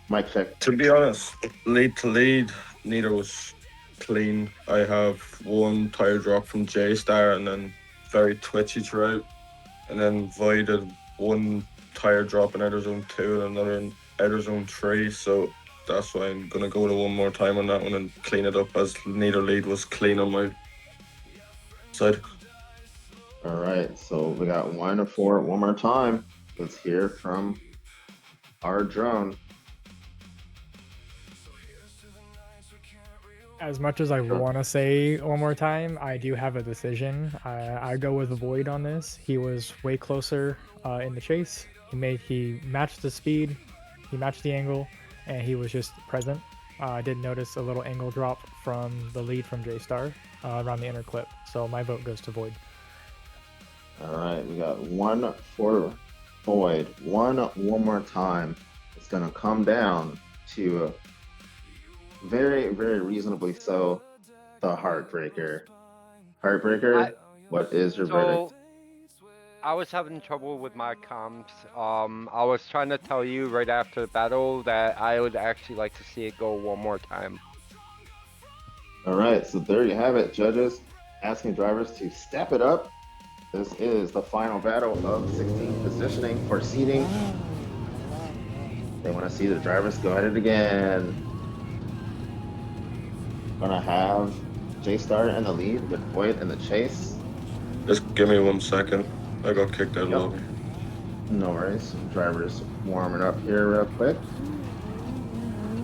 Mic check. To be honest, lead to lead, neither was clean. I have one tire drop from J-Star and then very twitchy throughout. And then Voided one tire drop in outer zone 2 and another in outer zone 3. So that's why I'm going to go to one more time on that one and clean it up, as neither lead was clean on my side. All right, so we got 1 to 4 one more time. Let's hear from our drone. As much as I want to say one more time, I do have a decision. I go with Void on this. He was way closer in the chase. He matched the speed, he matched the angle, and he was just present. I did notice a little angle drop from the lead from J-Star around the inner clip. So my vote goes to Void. All right, we got 1 for Void. One more time. It's gonna come down to very, very reasonably so, the Heartbreaker. Heartbreaker, what is your verdict? I was having trouble with my comms. I was trying to tell you right after the battle that I would actually like to see it go one more time. All right, so there you have it, judges. Asking drivers to step it up. This is the final battle of 16 positioning for seating. They want to see the drivers go at it again. Gonna have J-Star in the lead with Void in the chase. Just give me 1 second. I got kicked out of the lobby. No worries. Drivers warming up here real quick.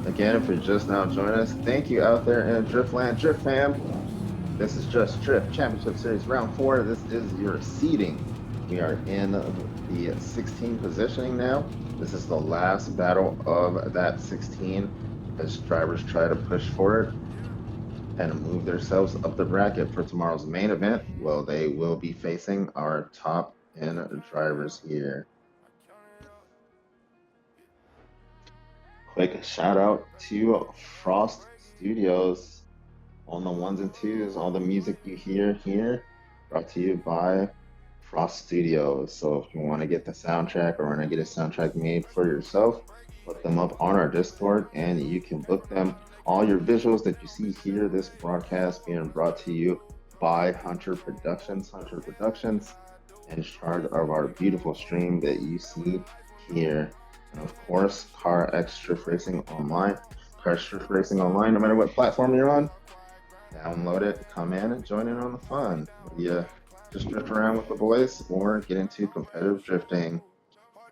Again, if you're just now joining us, thank you out there in Driftland, Drift fam. This is Just Drift Championship Series Round 4. This is your seeding. We are in the 16 positioning now. This is the last battle of that 16 as drivers try to push for it and move themselves up the bracket for tomorrow's main event. Well, they will be facing our top 10 drivers here. Quick shout out to Frost Studios on the 1s and 2s. All the music you hear here brought to you by Frost Studios. So if you want to get the soundtrack or want to get a soundtrack made for yourself, look them up on our Discord and you can book them. All your visuals that you see here, this broadcast being brought to you by Hunter Productions. Hunter Productions in charge of our beautiful stream that you see here. And of course, Car Extra Racing Online. Car Extra Racing Online, no matter what platform you're on, download it, come in and join in on the fun. Yeah, just drift around with the boys or get into competitive drifting.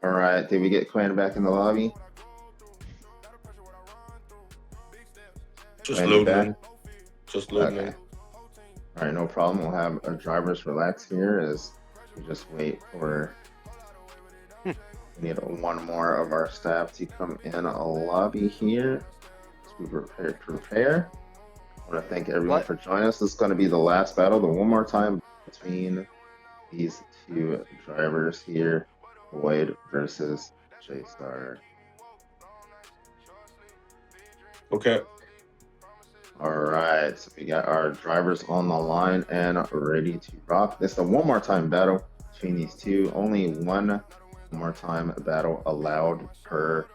All right, did we get Quinn back in the lobby? Just loading. Just loading. Okay. All right, no problem. We'll have our drivers relax here as we just wait for. We need one more of our staff to come in a lobby here. As we prepare. I want to thank everyone for joining us. This is going to be the last battle. The one more time between these two drivers here, Void versus J-Star. Okay. All right, so we got our drivers on the line and ready to rock. This is a one more time battle between these two. Only one One more time battle allowed per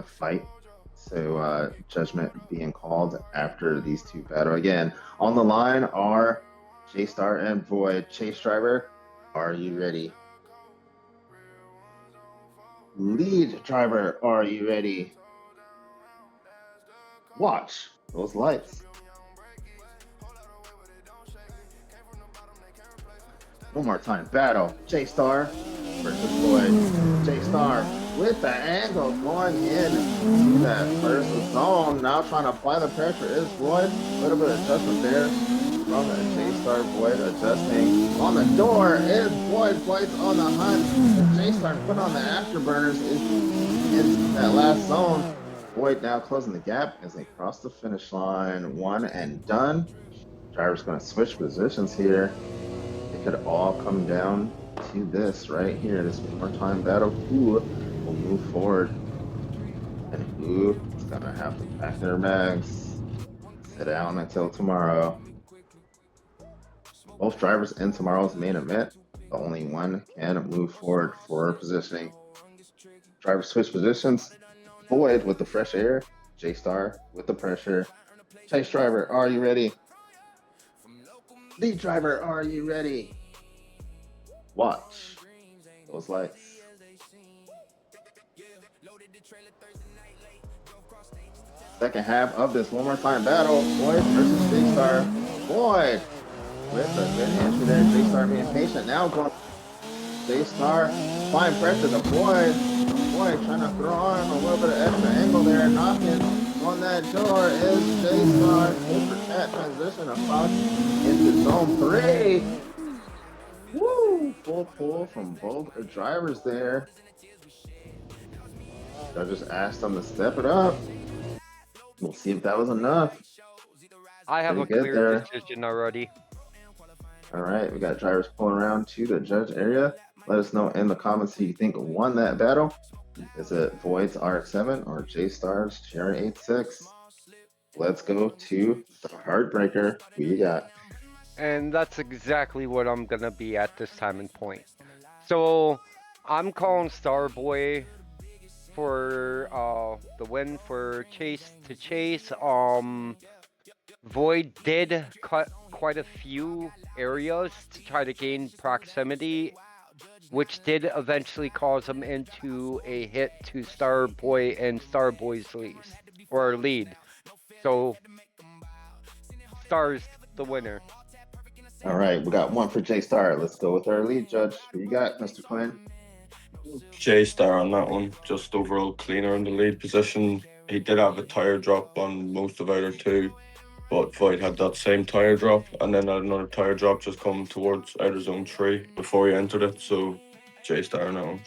fight. So judgment being called after these two battle. Again, on the line are J Star and Void. Chase Driver, are you ready? Lead Driver, are you ready? Watch those lights. One more time. Battle. J Star versus Void. J Star with the angle going in to that first zone. Now trying to apply the pressure is Void. A little bit of adjustment there from J Star. Void adjusting on the door is Void. Void's on the hunt. J Star put on the afterburners is in that last zone. Void now closing the gap as they cross the finish line. One and done. Driver's going to switch positions here. It could all come down to this right here. This one more time battle. Who will move forward and who is going to have to pack their bags, sit down until tomorrow. Both drivers in tomorrow's main event, but only one can move forward for positioning. Drivers switch positions. Void with the fresh air. J Star with the pressure. Chase Driver, are you ready? Lead Driver, are you ready? Watch those lights. Second half of this one more time battle. Void versus J Star. Void with a good entry there. J Star being patient. Now going J Star applying pressure to Void. Void trying to throw on a little bit of extra angle there. Knocking on that door is J Star. Over that transition across into zone 3. Woo! Full pull from both drivers there. Judges asked them to step it up. We'll see if that was enough. I have Pretty a good clear there. decision already. All right, we got drivers pulling around to the judge area. Let us know in the comments who you think won that battle. Is it Void's RX-7 or J Star's Cherry 86? Let's go to the Heartbreaker. Who you got? And that's exactly what I'm gonna be at this time and point. So I'm calling Starboy for the win for Chase to Chase. Void did cut quite a few areas to try to gain proximity, which did eventually cause him into a hit to Starboy and Starboy's lead. So Star's the winner. All right, we got one for J Star. Let's go with our lead judge. Who you got, Mr. Quinn? J Star on that one, just overall cleaner in the lead position. He did have a tire drop on most of either two, but Void had that same tire drop, and then had another tire drop just coming towards outer zone 3 before he entered it. So J Star on that one.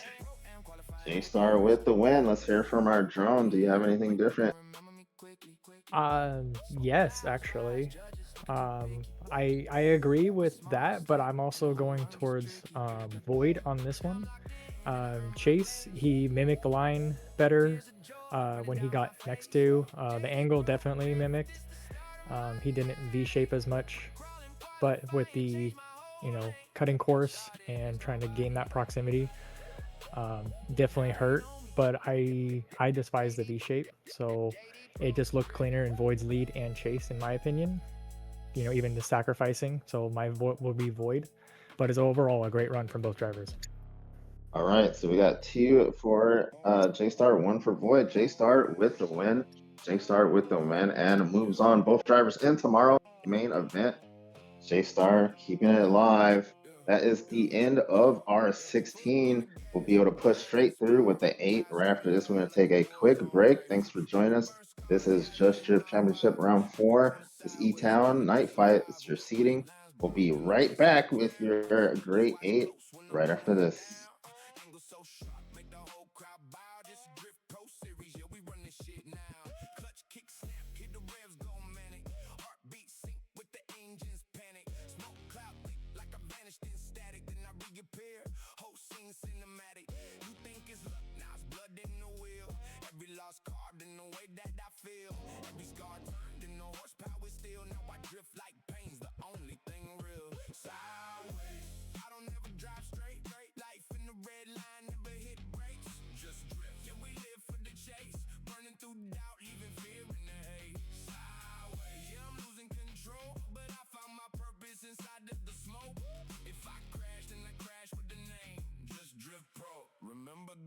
J Star with the win. Let's hear from our drone. Do you have anything different? Yes, actually. I agree with that, but I'm also going towards Void on this one. Chase, he mimicked the line better when he got next to. The angle definitely mimicked. He didn't V-shape as much, but with the, cutting course and trying to gain that proximity, definitely hurt. But I despise the V-shape, so it just looked cleaner in Void's lead and Chase, in my opinion. Even the sacrificing. So my vote will be Void, but it's overall a great run from both drivers. All right, so we got two for J Star, one for Void. J Star with the win. J Star with the win and moves on. Both drivers in tomorrow main event. J Star keeping it alive. That is the end of our 16. We'll be able to push straight through with the 8. Right after this, we're going to take a quick break. Thanks for joining us. This is Just Drift Championship Round 4. This Etown Night Fight. It's your seeding. We'll be right back with your Great 8 right after this. Sideways, I don't ever drive straight. Life in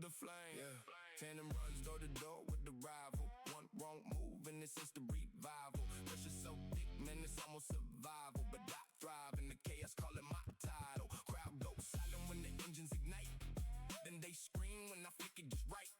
the flame. Yeah. Tandem runs door to door with the rival. One wrong move and it's instant revival. Pressure so thick, man, it's almost survival. But I thrive in the chaos, call it my title. Crowd goes silent when the engines ignite. Then they scream when I flick it just right.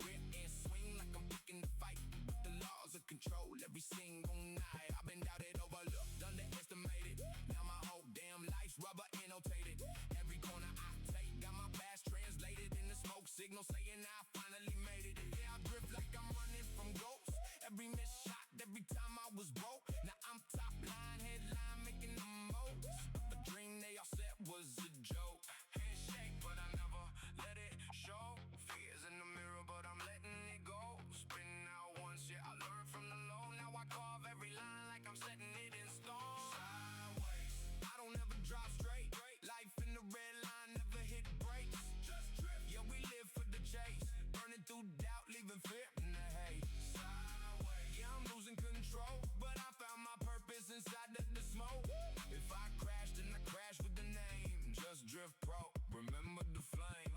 Rear end swing like I'm picking the fight. With the laws of control every single night. I've been doubted, overlooked, underestimated. Now my whole damn life's rubber annotated. Every corner I take, got my past translated in the smoke signal saying I finally made it. And yeah, I drift like I'm running from ghosts. Every miss shot, every time I was broke. Now I'm top line, headline, making the most. The dream they all said was a joke. Handshake, but I never let it show. Fears in the mirror, but I'm letting it go. Spinning out once, yeah, I learned from the low. Now I carve every line like I'm setting it in stone. Sideways, I don't ever drop straight. Life in the red line, never hit brakes. Just drift, yeah, we live for the chase. Burning through doubt, leaving fear in the hate. Sideways, yeah, I'm losing control, but I found my purpose inside the smoke. If I crash, then I crash with the name. Just Drift Pro, remember the flame.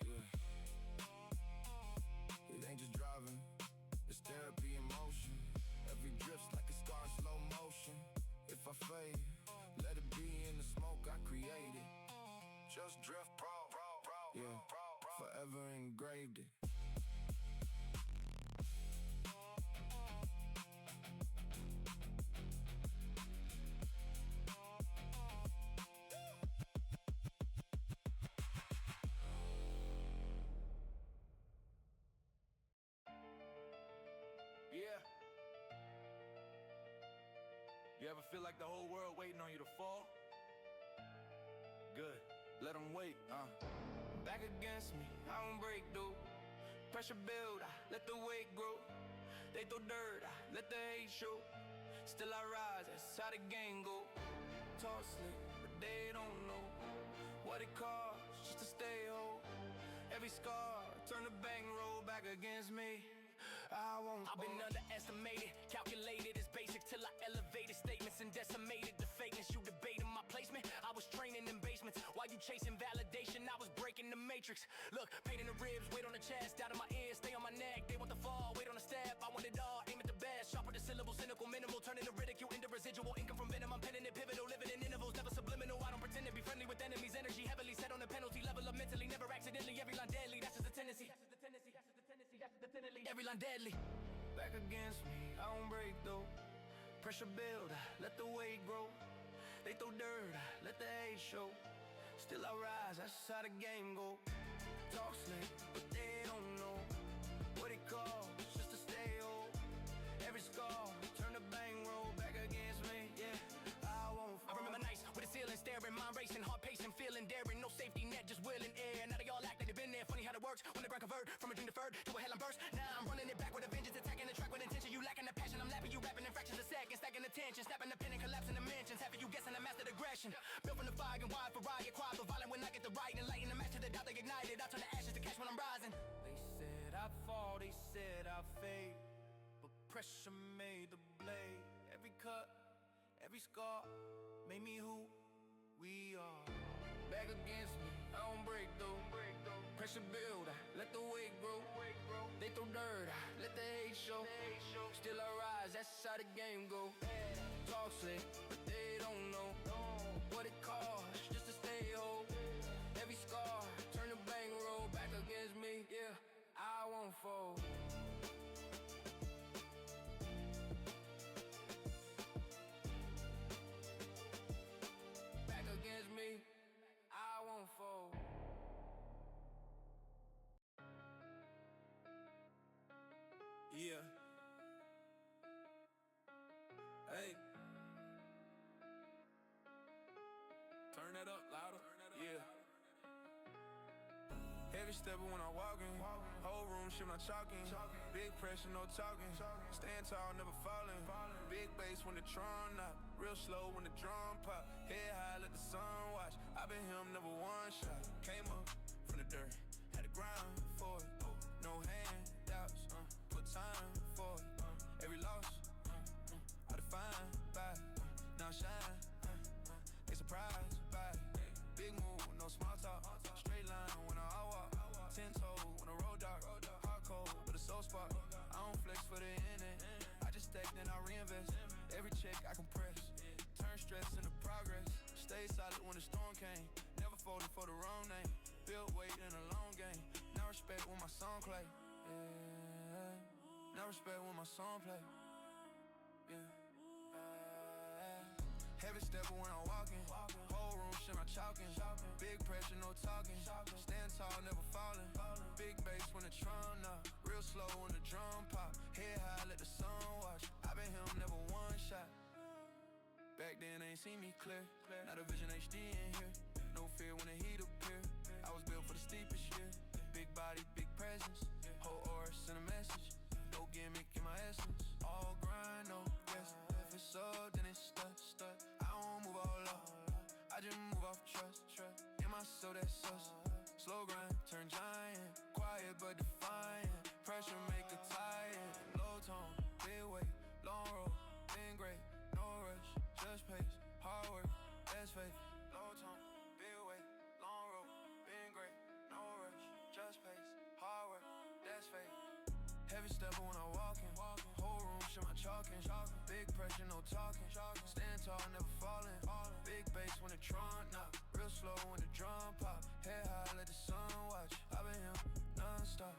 Yeah. It ain't just driving, it's therapy in motion. Every drift's like a scar in slow motion. If I fade, let it be in the smoke I created. Just Drift Pro, yeah, forever engraved it. Yeah. You ever feel like the whole world waiting on you to fall? Good. Let them wait, Back against me, I don't break, dude. Pressure build, I let the weight grow. They throw dirt, I let the hate show. Still I rise, that's how the game go. Talk slick, but they don't know what it costs just to stay whole. Every scar, turn the bang roll back against me. I've been underestimated, calculated as basic till I elevated statements and decimated the fakeness. You debating my placement, I was training in basements. While you chasing validation, I was breaking the matrix. Look, pain in the ribs, weight on the chest, out of my ears, stay on my neck. They want the fall, wait on the step, I want it all, aim at the best. Sharper the syllable, cynical, minimal, turning the ridicule into residual income from venom. I'm penning it pivotal, living in intervals, never subliminal. I don't pretend to be friendly with enemies, energy heavily set on the penalty level of mentally, never accidentally. Every line deadly, that's just the tendency. Every line deadly. Back against me, I don't break though. Pressure build, I let the weight grow. They throw dirt, I let the hate show. Still I rise, that's how the game go. Talk slick, but they don't know what it costs just to stay whole. Every scar, turn the bang roll back against me, yeah. I remember nights with the ceiling staring, mind racing, heart pacing, feeling daring, no safety net, just will and air. Now they all act like they've been there. Funny how it works when the ground convert from a dream deferred to a hell burst. Now I'm running it back with a vengeance, attacking the track with intention. You lacking the passion, I'm lapping you, rapping in fractions of seconds, stacking attention, snapping the pen and collapsing dimensions. Having you guessing I mastered aggression, built from the fire and wide for riot, quiet but violent when I get the right and lighting the match to the doubt they ignited. I turn the ashes to cash when I'm rising. They said I'd fall, they said I'd fade, but pressure made the blade. Every cut, every scar made me who we are. Back against me, I don't break though. Pressure build, I let the weight grow. They throw dirt, I let the hate show. Still I rise, that's how the game go. Talk slick, but they don't know what it costs just to stay whole. Every scar, turn the bang roll back against me, yeah. I won't fall. Against me, I won't fall. Yeah. Hey. Turn that up louder. Yeah. Heavy stepper when I'm walking. Whole room shit when I'm chalking. Big pressure, no talking. Stand tall, never falling. Big bass when the drum knock. Real slow when the drum pop. Head high, let the sun watch. I been him, never one shot. Came up from the dirt, had to grind for it. No handouts, put time for it. Every loss, I define by it. Now shine, they surprised by it. Big move, no small talk. Straight line when I walk. 10 toes Stay solid when the storm came. Never folded for the wrong name. Built weight in a long game. Now respect when my song play. Yeah. Now respect when my song play. Yeah. Heavy stepper when I'm walking. Whole room shit my chalking. Big pressure, no talking. Stand tall, never falling. Big bass when the drum knock. Real slow when the drum pop. Head high, let the sun watch. I been him, never one shot. Back then, ain't seen me clear. Now the vision HD in here. No fear when the heat appear. I was built for the steepest year. Big body, big presence. Whole aura, send a message. No gimmick in my essence. All grind, no guess. If it's up, then it's stud. I don't move all up. I just move off trust. In my soul, that's us. Slow grind, turn giant. Quiet but defiant. Pressure make a tired. Low tone, big weight. Long road, been great. No rush, just pace. Hard work, that's faith. Low tone, big weight. Long road, been great. No rush, just pace. Hard work, that's faith. Heavy stepper when I'm walking. Whole room shit my chalking. Big pressure, no talking. Stand tall, never falling. Big bass when the trunk knock. Real slow when the drum pop. Head high, let the sun watch. I been here non-stop.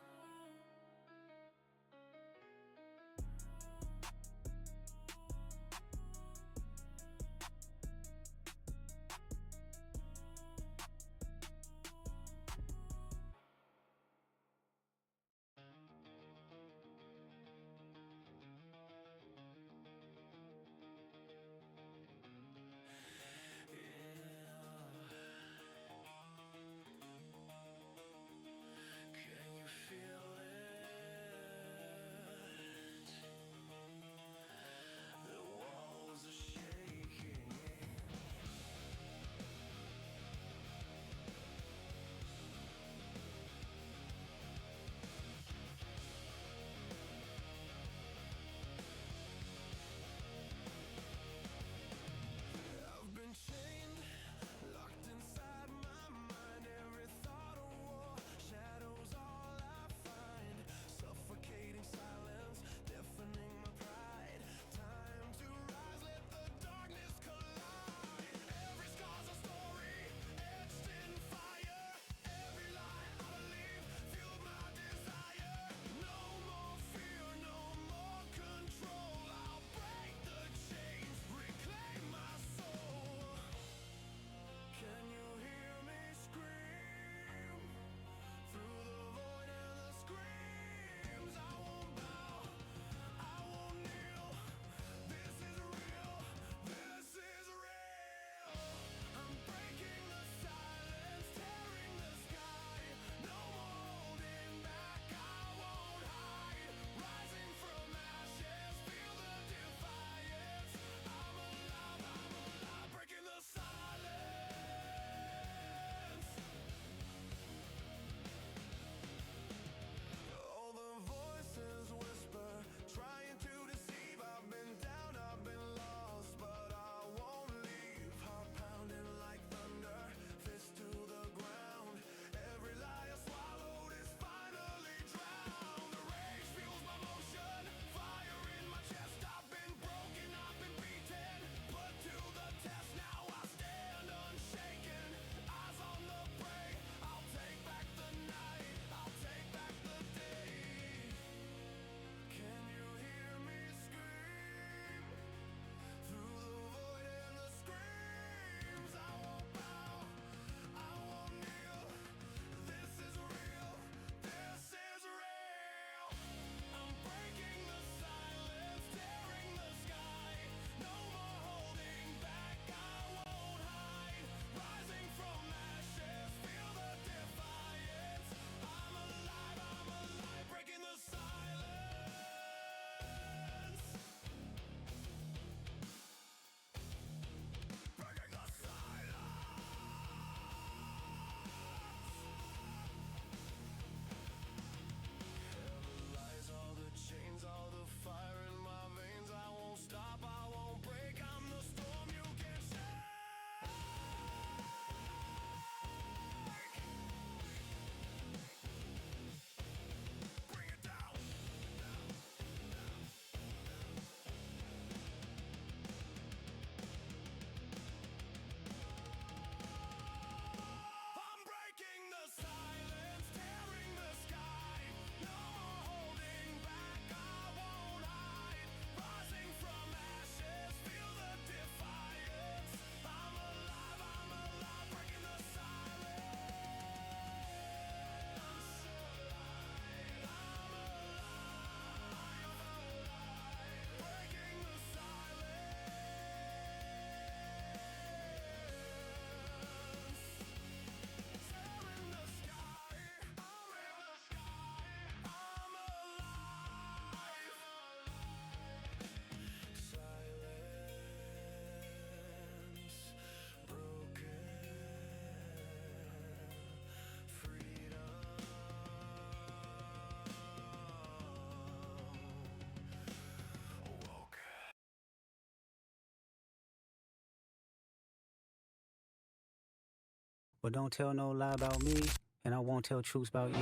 But don't tell no lie about me, and I won't tell truths about you.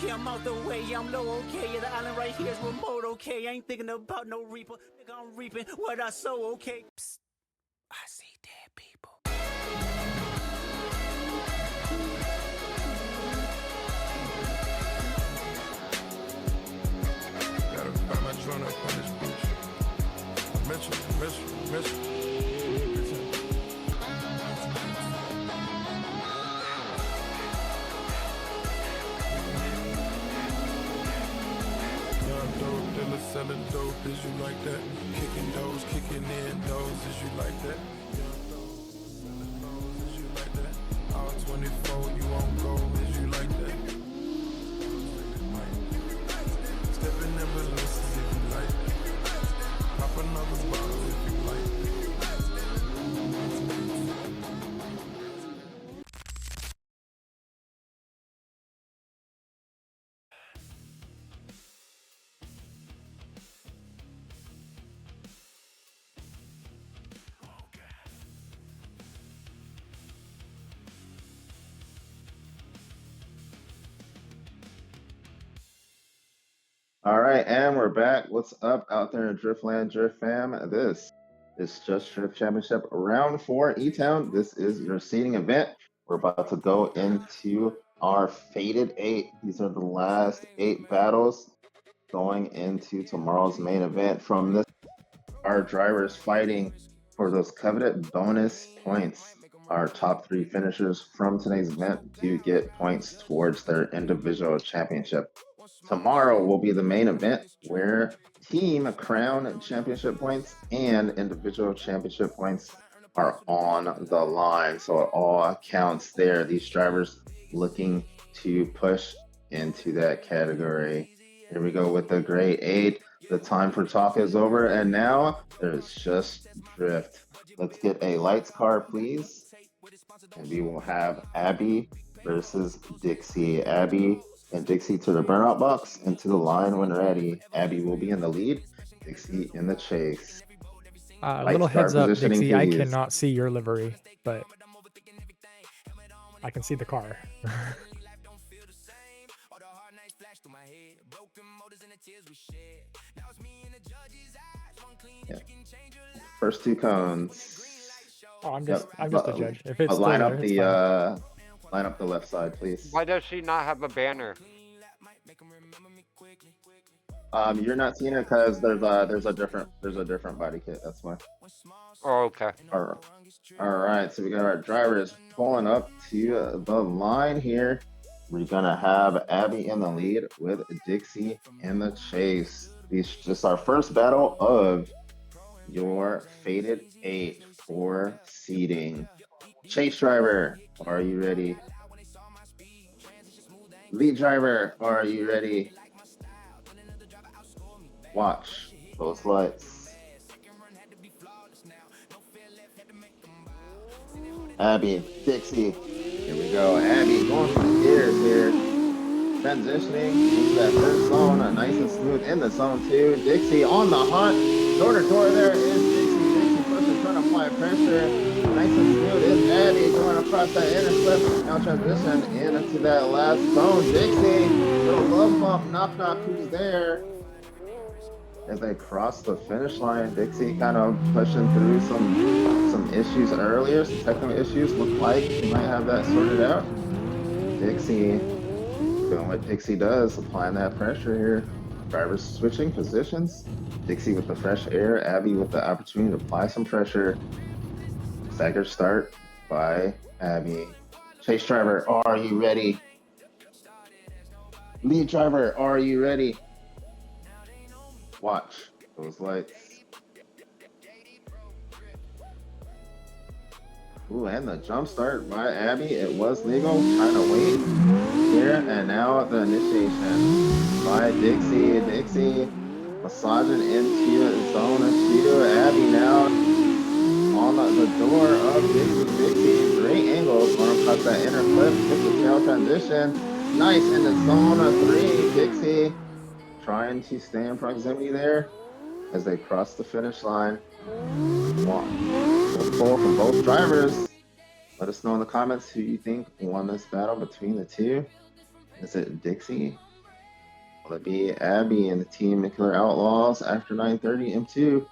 Yeah, I'm out the way, yeah, I'm low, okay. Yeah, the island right here is remote, okay. I ain't thinking about no reaper. Nigga, I'm reaping what I sow, okay. Psst. I see dead people. Gotta find my joint up on this bitch. Mitchell. Young dope dealer selling dope, is you like that? Kicking doors, kicking in doors, is you like that? Young dope selling doors, is you like that? All 24, you won't go, is you like that? Step in ambulances if you like that. Pop another bottle if you like that. All right, and we're back. What's up out there in Driftland, Drift fam? This is Just Drift Championship Round 4 Etown. This is your seeding event. We're about to go into our Fated 8. These are the last 8 battles going into tomorrow's main event. From this, our drivers fighting for those coveted bonus points. Our top 3 finishers from today's event do get points towards their individual championship. Tomorrow will be the main event where team crown championship points and individual championship points are on the line. So it all counts there. These drivers looking to push into that category. Here we go with the grade 8. The time for talk is over, and now there's just drift. Let's get a lights car, please. And we will have Abby versus Dixie. Abby and Dixie to the burnout box and to the line when ready. Abby will be in the lead, Dixie in the chase. A little Lights car heads up, positioning, Dixie. I please. cannot see your livery, but I can see the car. Yeah. First 2 cones. Oh, I'm just a judge. If it's But still line there, up it's the fine. line up the left side, please. Why does she not have a banner? You're not seeing it because there's a different body kit. That's why. Oh, okay. All right. So we got our drivers pulling up to the line here. We're gonna have Abby in the lead with Dixie in the chase. These just our first battle of your Fated 8 for seeding. Chase driver, are you ready? Lead driver, are you ready? Watch those lights. Abby, Dixie. Here we go. Abby going for the gears here. Transitioning into that first zone. Nice and smooth in the zone 2. Dixie on the hunt. Door to door there is Dixie. Dixie pushing, trying to apply pressure. Nice and smooth is Abby going across that inner slip. Now transition into that last zone. Dixie, little love bump, knock, who's there? As they cross the finish line, Dixie kind of pushing through some issues earlier, some technical issues. Look like he might have that sorted out. Dixie doing what Dixie does, applying that pressure here. Drivers switching positions. Dixie with the fresh air, Abby with the opportunity to apply some pressure. Staggered start by Abby. Chase driver, are you ready? Lead driver, are you ready? Watch those lights. Ooh, and the jump start by Abby. It was legal. Trying to wait here, and now the initiation by Dixie. Dixie massaging into zone 2. Abby now on the door out Dixie. Great angle. Going across that inner flip. Hits the tail transition. Nice in the zone of three. Dixie trying to stay in proximity there as they cross the finish line. Full pull from both drivers. Let us know in the comments who you think won this battle between the two. Is it Dixie? Will it be Abby and the Team McKiller Outlaws after 9:30 M2?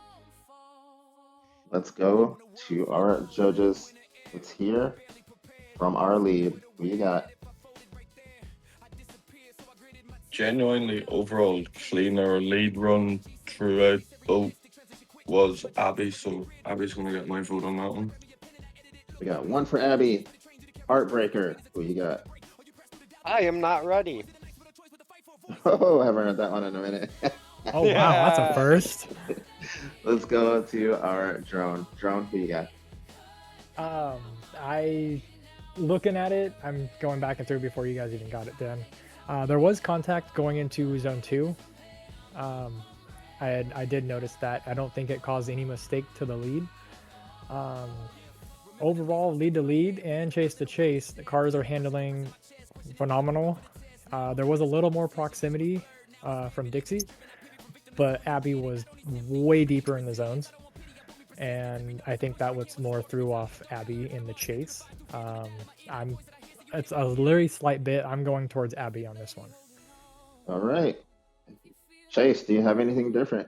Let's go to our judges. Let's hear from our lead. Who you got? Genuinely overall cleaner lead run throughout both was Abby, so Abby's gonna get my vote on that one. We got one for Abby. Heartbreaker. Who you got? I am not ready. Oh, I haven't heard that one in a minute. Oh wow, that's a first. Let's go to our drone. Drone, who you got? I looking at it, I'm going back and through before you guys even got it done. There was contact going into zone 2. I did notice that. I don't think it caused any mistake to the lead. Overall, lead to lead and chase to chase, the cars are handling phenomenal. There was a little more proximity from Dixie, but Abby was way deeper in the zones. And I think that was more threw off Abby in the chase. It's a very slight bit. I'm going towards Abby on this one. All right. Chase, do you have anything different?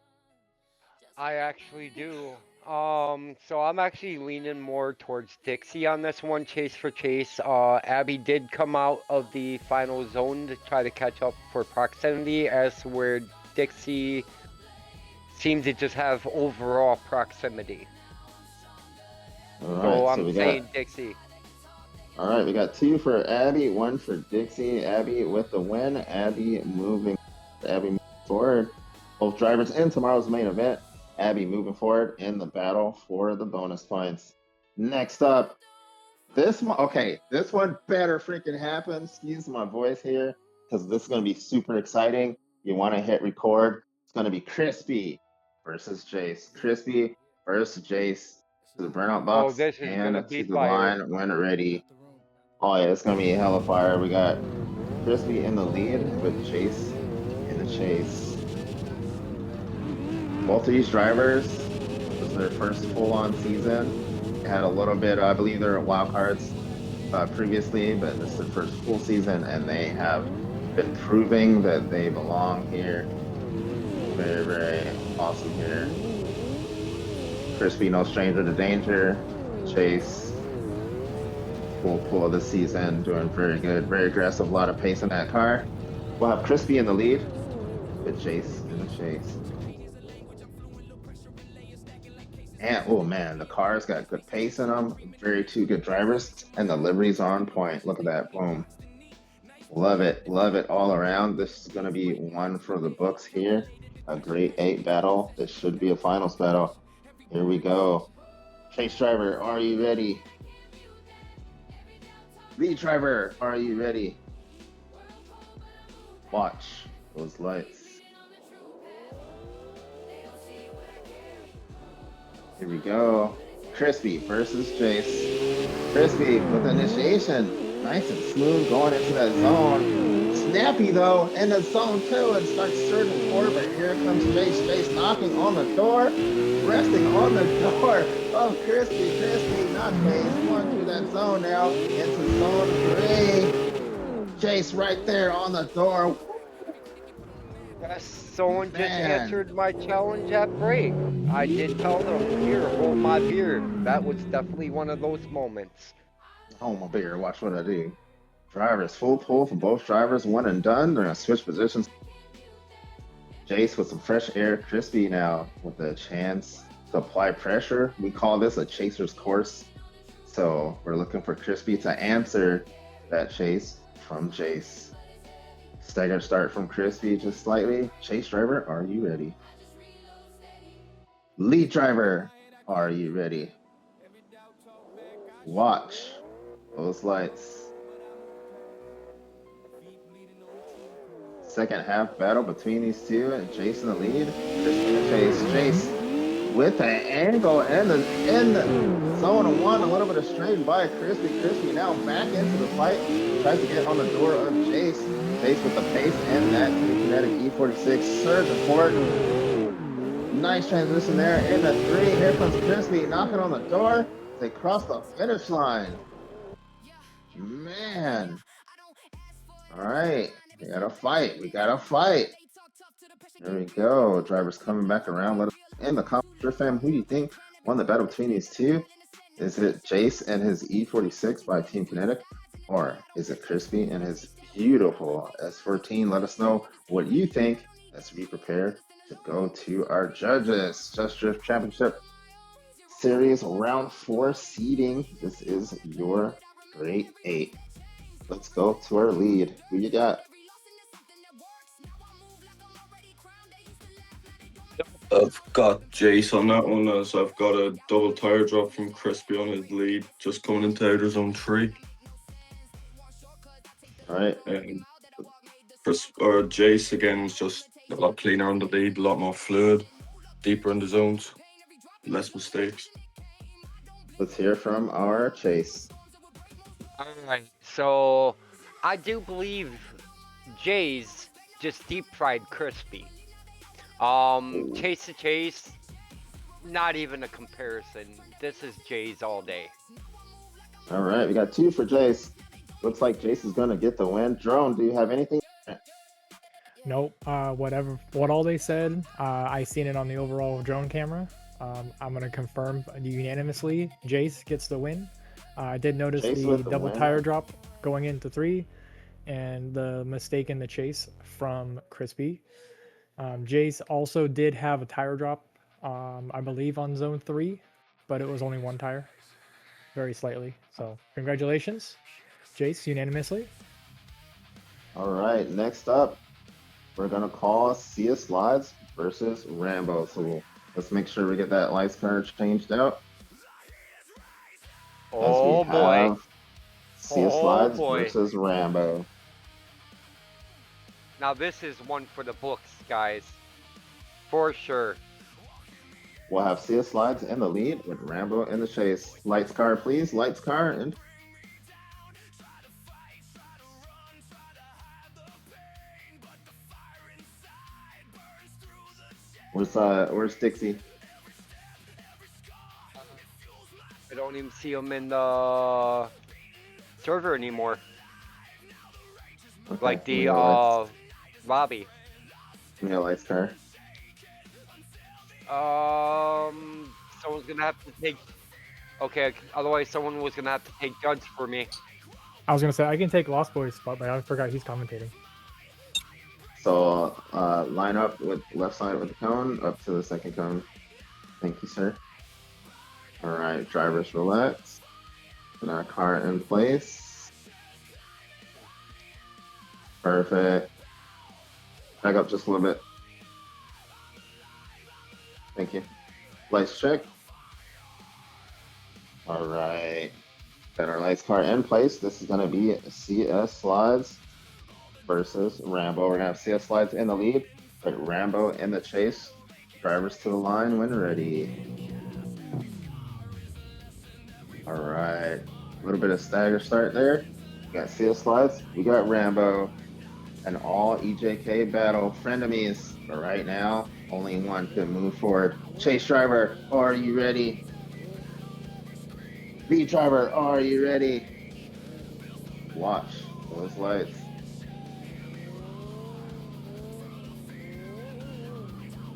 I actually do. So I'm actually leaning more towards Dixie on this one, chase for chase. Abby did come out of the final zone to try to catch up for proximity, as where Dixie seemed to just have overall proximity. All So right, I'm saying Dixie. all right, we got two for Abby, one for Dixie. Abby with the win. Abby moving forward. Both drivers in tomorrow's main event. Abby moving forward in the battle for the bonus points. Next up, this one better freaking happen. Excuse my voice here, because this is going to be super exciting. You want to hit record. It's going to be Crispy versus Jace. Crispy versus Jace to the burnout Oh, box this is gonna and be to the fire. line when ready. Oh yeah, it's going to be hella fire. We got Crispy in the lead with Jace in the chase. Both of these drivers, this was their first full-on season. They had a little bit, I believe they were wild cards previously, but this is their first full season, and they have been proving that they belong here. Very, very awesome here. Crispy, no stranger to danger. Chase, full pull of the season, doing very good, very aggressive, a lot of pace in that car. We'll have Crispy in the lead with Chase in the chase. And oh man, the cars got good pace in them. Two good drivers, and the liveries are on point. Look at that, boom! Love it all around. This is gonna be one for the books here. A great 8 battle. This should be a finals battle. Here we go. Chase driver, are you ready? Lead driver, are you ready? Watch those lights. Here we go. Crispy versus Jace. Crispy with the initiation. Nice and smooth going into that zone. Snappy though in the zone too and starts surging forward. But here comes Jace. Jace knocking on the door. Resting on the door of Crispy. Crispy, not Jace. Going through that zone now into zone 3. Jace right there on the door. Yes, someone just Man. answered my challenge at break. I did tell them, here, hold my beer. That was definitely one of those moments. Oh my beer, watch what I do. Drivers, full pull from both drivers, one and done. They're gonna switch positions. Jace with some fresh air, Crispy now with a chance to apply pressure. We call this a chaser's course. So we're looking for Crispy to answer that chase from Jace. Staggered start from Crispy just slightly. Chase driver, are you ready? Lead driver, are you ready? Watch those lights. Second half battle between these two, and Jace in the lead. Crispy in the chase. Jace with an angle and the zone one, a little bit of straight by Crispy. Crispy now back into the fight. Tries to get on the door of Jace. Jace with the pace and that Team Kinetic E46 surging forward. Nice transition there in the three. Here comes Crispy knocking on the door. They cross the finish line. Man. All right. We got to fight. We got to fight. There we go. Drivers coming back around. Let us in the comments, fam. Who do you think won the battle between these two? Is it Jace and his E46 by Team Kinetic? Or is it Crispy and his beautiful S14? Let us know what you think. Let's be prepared to go to our judges. Just Drift Championship Series Round 4 seeding. This is your Great 8. Let's go to our lead. Who you got? I've got Jace on that one, as I've got a double tire drop from Crispy on his lead, just coming into outer zone 3. All right. And Jace again was just a lot cleaner on the lead, a lot more fluid, deeper in the zones, less mistakes. Let's hear from our Chase. All right, so I do believe Jay's just deep fried Crispy. Chase to Chase, not even a comparison. This is Jay's all day. All right, we got 2 for Jace. Looks like Jace is going to get the win. Drone, do you have anything? Nope. What all they said, I seen it on the overall drone camera. I'm gonna confirm unanimously. Jace gets the win. I did notice Jace the double win. tire drop going into 3, and the mistake in the chase from Crispy. Jace also did have a tire drop, I believe, on zone 3, but it was only 1 tire, very slightly. So congratulations, Jace, unanimously. All right, next up, we're going to call Sia Slides versus Rambo. So let's make sure we get that lights card changed out. Oh boy. Sia Oh, Slides boy. versus Rambo. Now this is one for the books, guys. For sure. We'll have Sia Slides in the lead with Rambo in the chase. Lights card, please. Lights card. And where's Dixie? I don't even see him in the server anymore. Okay, Like the lights. lobby. Give me a lights card. Someone's gonna have to take. Okay, otherwise someone was gonna have to take guns for me. I was gonna say I can take Lost Boy's spot, but I forgot he's commentating. So line up with left side with the cone up to the second cone. Thank you, sir. All right, drivers relax. Put our car in place. Perfect. Back up just a little bit. Thank you. Lights check. All right. Got our lights car in place. This is going to be CS Slides versus Rambo. We're going to have CS Slides in the lead, but Rambo in the chase. Drivers to the line when ready. All right. A little bit of stagger start there. We got CS Slides. We got Rambo. An all EJK battle. Frenemies. But right now, only one can move forward. Chase driver, are you ready? B driver, are you ready? Watch those lights.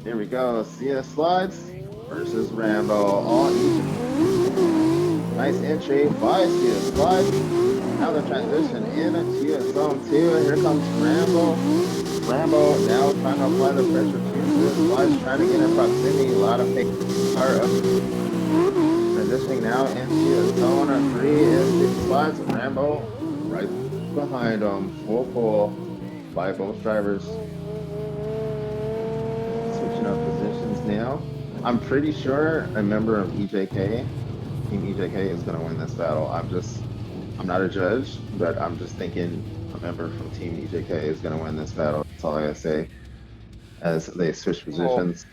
Here we go. CS Slides versus Rambo. All EJK. Nice entry by CS Slides. Now the transition into zone 2. Here comes Rambo. Rambo now trying to apply the pressure to the Slides, trying to get in proximity. A lot of pick are up. Transitioning now into zone 3 is the Slides. Rambo right behind him. Full pull by both drivers. Switching up positions now. I'm pretty sure a member of EJK, Team EJK, is going to win this battle. I'm not a judge, but I'm just thinking a member from Team EJK is going to win this battle. That's all I gotta say. As they switch positions.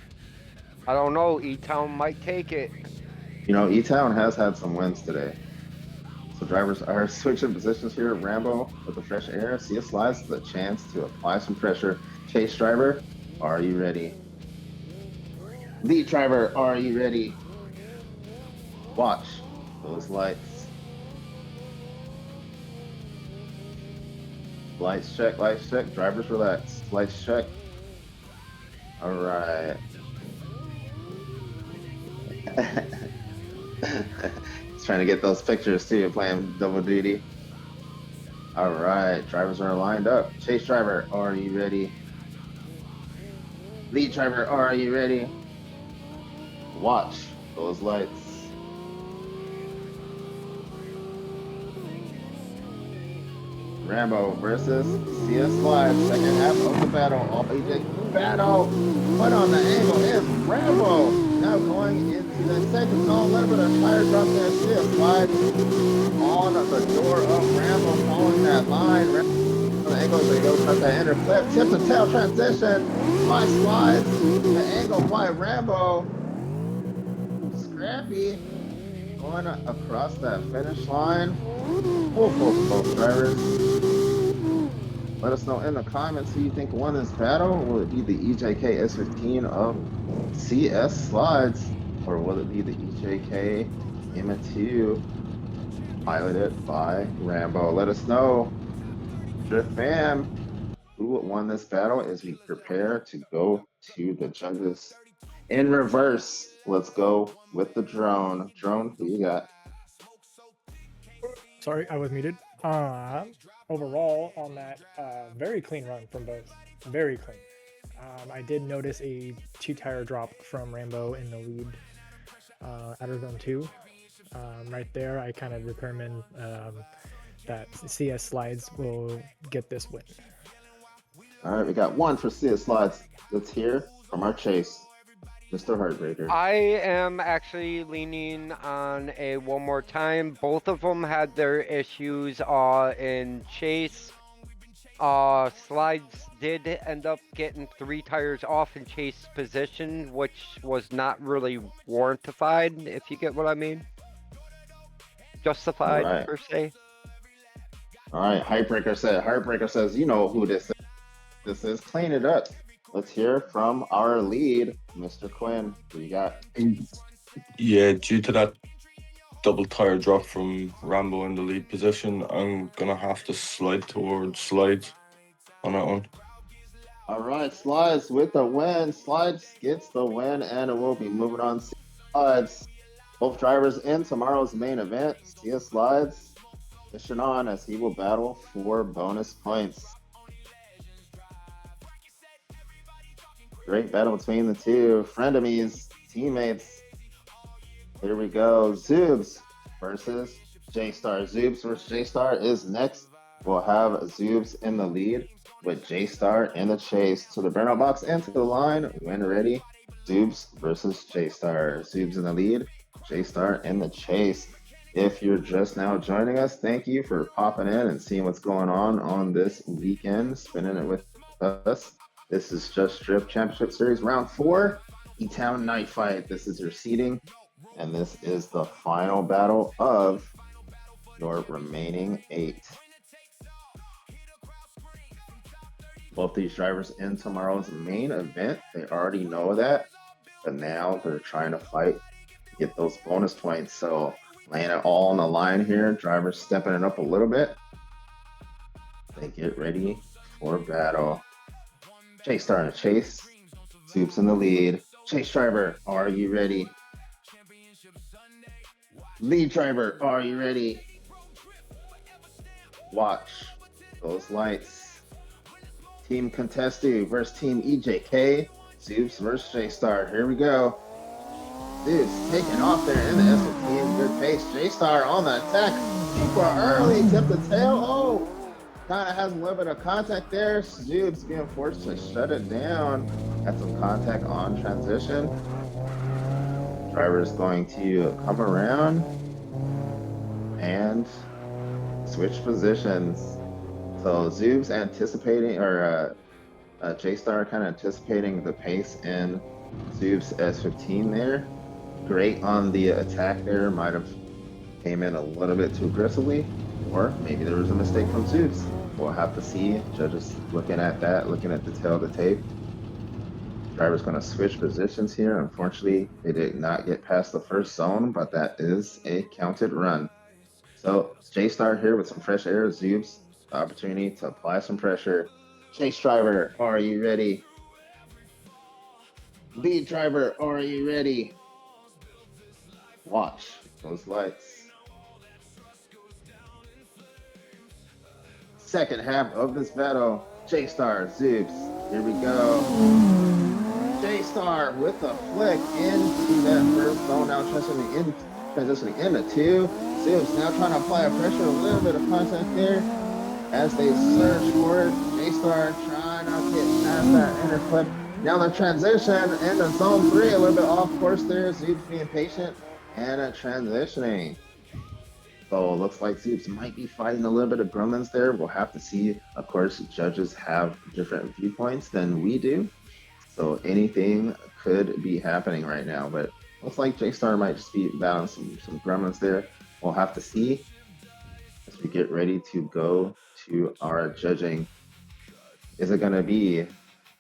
I don't know. Etown might take it. You know, Etown has had some wins today. So drivers are switching positions here. Rambo with the fresh air. See a slides the chance to apply some pressure. Chase driver, are you ready? Lead driver, are you ready? Watch those lights. Lights check, lights check. Drivers relax. Lights check. All right. He's trying to get those pictures too, playing double duty. All right, drivers are lined up. Chase driver, are you ready? Lead driver, are you ready? Watch those lights. Rambo versus CS Live, second half of the battle. All AJ battle. Put on the angle is Rambo. Now going into the second zone. A little bit of tire drop there. CS Live on the door of Rambo, following that line. The angle is go cut that ender flip. Tip to tail transition. Slides. The angle by Rambo. Scrappy going across that finish line. Both drivers. Let us know in the comments who you think won this battle. Will it be the EJK S15 of CS Slides, or will it be the EJK pt2 piloted by Rambo? Let us know, Drift fam, who won this battle as we prepare to go to the judges. In reverse, let's go with the drone. Drone, who you got? Sorry, I was muted. Overall, on that, very clean run from both. Very clean. I did notice a 2-tire drop from Rambo in the lead out of zone 2. Right there, I kind of determined that CS Slides will get this win. All right, we got one for CS Slides. Let's hear from our chase, Mr. Heartbreaker. I am actually leaning on a one more time. Both of them had their issues in Chase. Slides did end up getting 3 tires off in Chase position, which was not really warrantified, if you get what I mean. Justified, Right. per se. All right, Heartbreaker says, you know who this is. This is Clean It Up. Let's hear from our lead, Mr. Quinn. Who you got? Yeah, due to that double tire drop from Rambo in the lead position, I'm gonna have to slide towards Slides on that one. All right, Slides with the win. Slides gets the win, and we'll be moving on to Slides. Both drivers in tomorrow's main event. CS Slides pushing on as he will battle for bonus points. Great battle between the two frenemies, teammates. Here we go. Zoobs versus J-Star. Zoobs versus J-Star is next. We'll have Zoobs in the lead with J-Star in the chase. To the burnout box and to the line. When ready, Zoobs versus J-Star. Zoobs in the lead, J-Star in the chase. If you're just now joining us, thank you for popping in and seeing what's going on this weekend, spending it with us. This is Just Drift Championship Series Round 4, Etown Night Fight. This is your seeding, and this is the final battle of your remaining 8. Both these drivers in tomorrow's main event, they already know that, but now they're trying to fight to get those bonus points. So laying it all on the line here, drivers stepping it up a little bit. They get ready for battle. Chase Star in a chase. Soups in the lead. Chase driver, are you ready? Lead driver, are you ready? Watch those lights. Team Contestu versus Team EJK. Soups versus J-Star. Here we go. Soups taking off there in the S15. Good pace. J-Star on the attack. Super early. Tip the tail. Oh! Kind of has a little bit of contact there. Zoobs being forced to shut it down. Got some contact on transition. Driver is going to come around and switch positions. So Zoobs anticipating, or J-Star kind of anticipating the pace in Zoob's S15 there. Great on the attack there. Might have came in a little bit too aggressively, or maybe there was a mistake from Zoob's. We'll have to see. Judges looking at that, looking at the tail of the tape. Driver's going to switch positions here. Unfortunately, they did not get past the first zone, but that is a counted run. So J-Star here with some fresh air. Zoob's the opportunity to apply some pressure. Chase driver, are you ready? Lead driver, are you ready? Watch those lights. Second half of this battle, J-Star, Zoob's. Here we go. J-Star with a flick into that first zone, now transitioning into two. Zoob's now trying to apply a pressure, a little bit of contact there as they surge forward. J-Star trying not to get past that inner clip. Now the transition into zone three, a little bit off course there. Zoob's being patient and transitioning. So it looks like Zoob's might be fighting a little bit of gremlins there. We'll have to see. Of course, judges have different viewpoints than we do. So anything could be happening right now. But looks like J-Star might just be battling some gremlins there. We'll have to see as we get ready to go to our judging. Is it going to be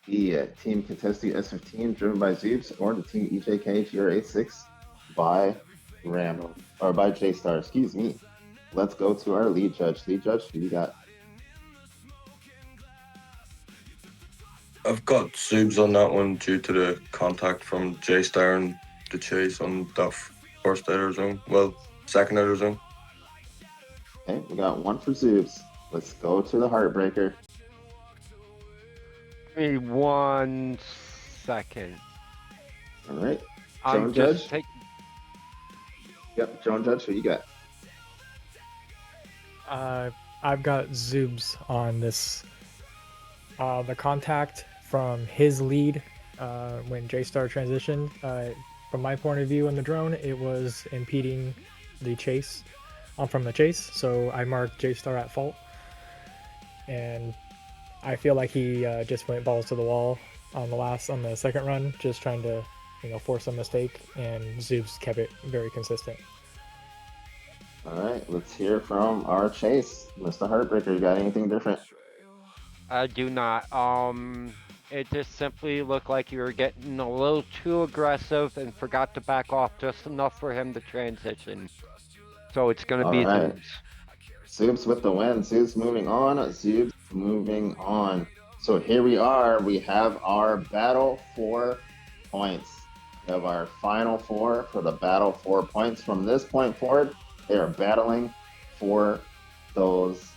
the Team Contesti S15 driven by Zoob's or the Team EJK GR86 by Rambo or by J-Star? Excuse me. Let's go to our lead judge. Lead judge, who you got? I've got Zoobs on that one due to the contact from J-Star and the chase on that first outer zone. Well, second outer zone. Okay, we got one for Zoob's. Let's go to the Heartbreaker. Give me 1 second. All right. I'm Joan just Judge? taking. Yep, Joan Judge, who you got? I've got Zoobs on this. The contact from his lead when J-Star transitioned, from my point of view on the drone, it was impeding the chase from the chase. So I marked J-Star at fault. And I feel like he just went balls to the wall on the second run, just trying to force a mistake, and Zoobs kept it very consistent. All right, let's hear from our chase. Mr. Heartbreaker, you got anything different? I do not. It just simply looked like you were getting a little too aggressive and forgot to back off just enough for him to transition. So it's gonna All be right. Zoobs. Zoob's with the win. Zoob's moving on. Zoob's moving on. So here we are. We have our battle for points. We have our final four for the battle for points. From this point forward, they are battling for those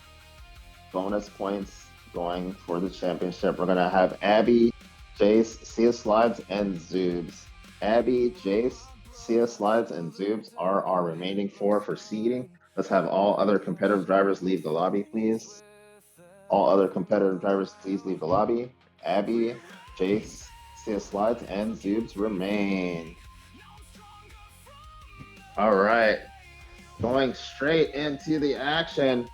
bonus points going for the championship. We're going to have Abby, Jace, Sia Slides, and Zoobs. Abby, Jace, Sia Slides, and Zoobs are our remaining four for seeding. Let's have all other competitive drivers leave the lobby, please. All other competitive drivers, please leave the lobby. Abby, Jace, Sia Slides, and Zoobs remain. All right. Going straight into the action,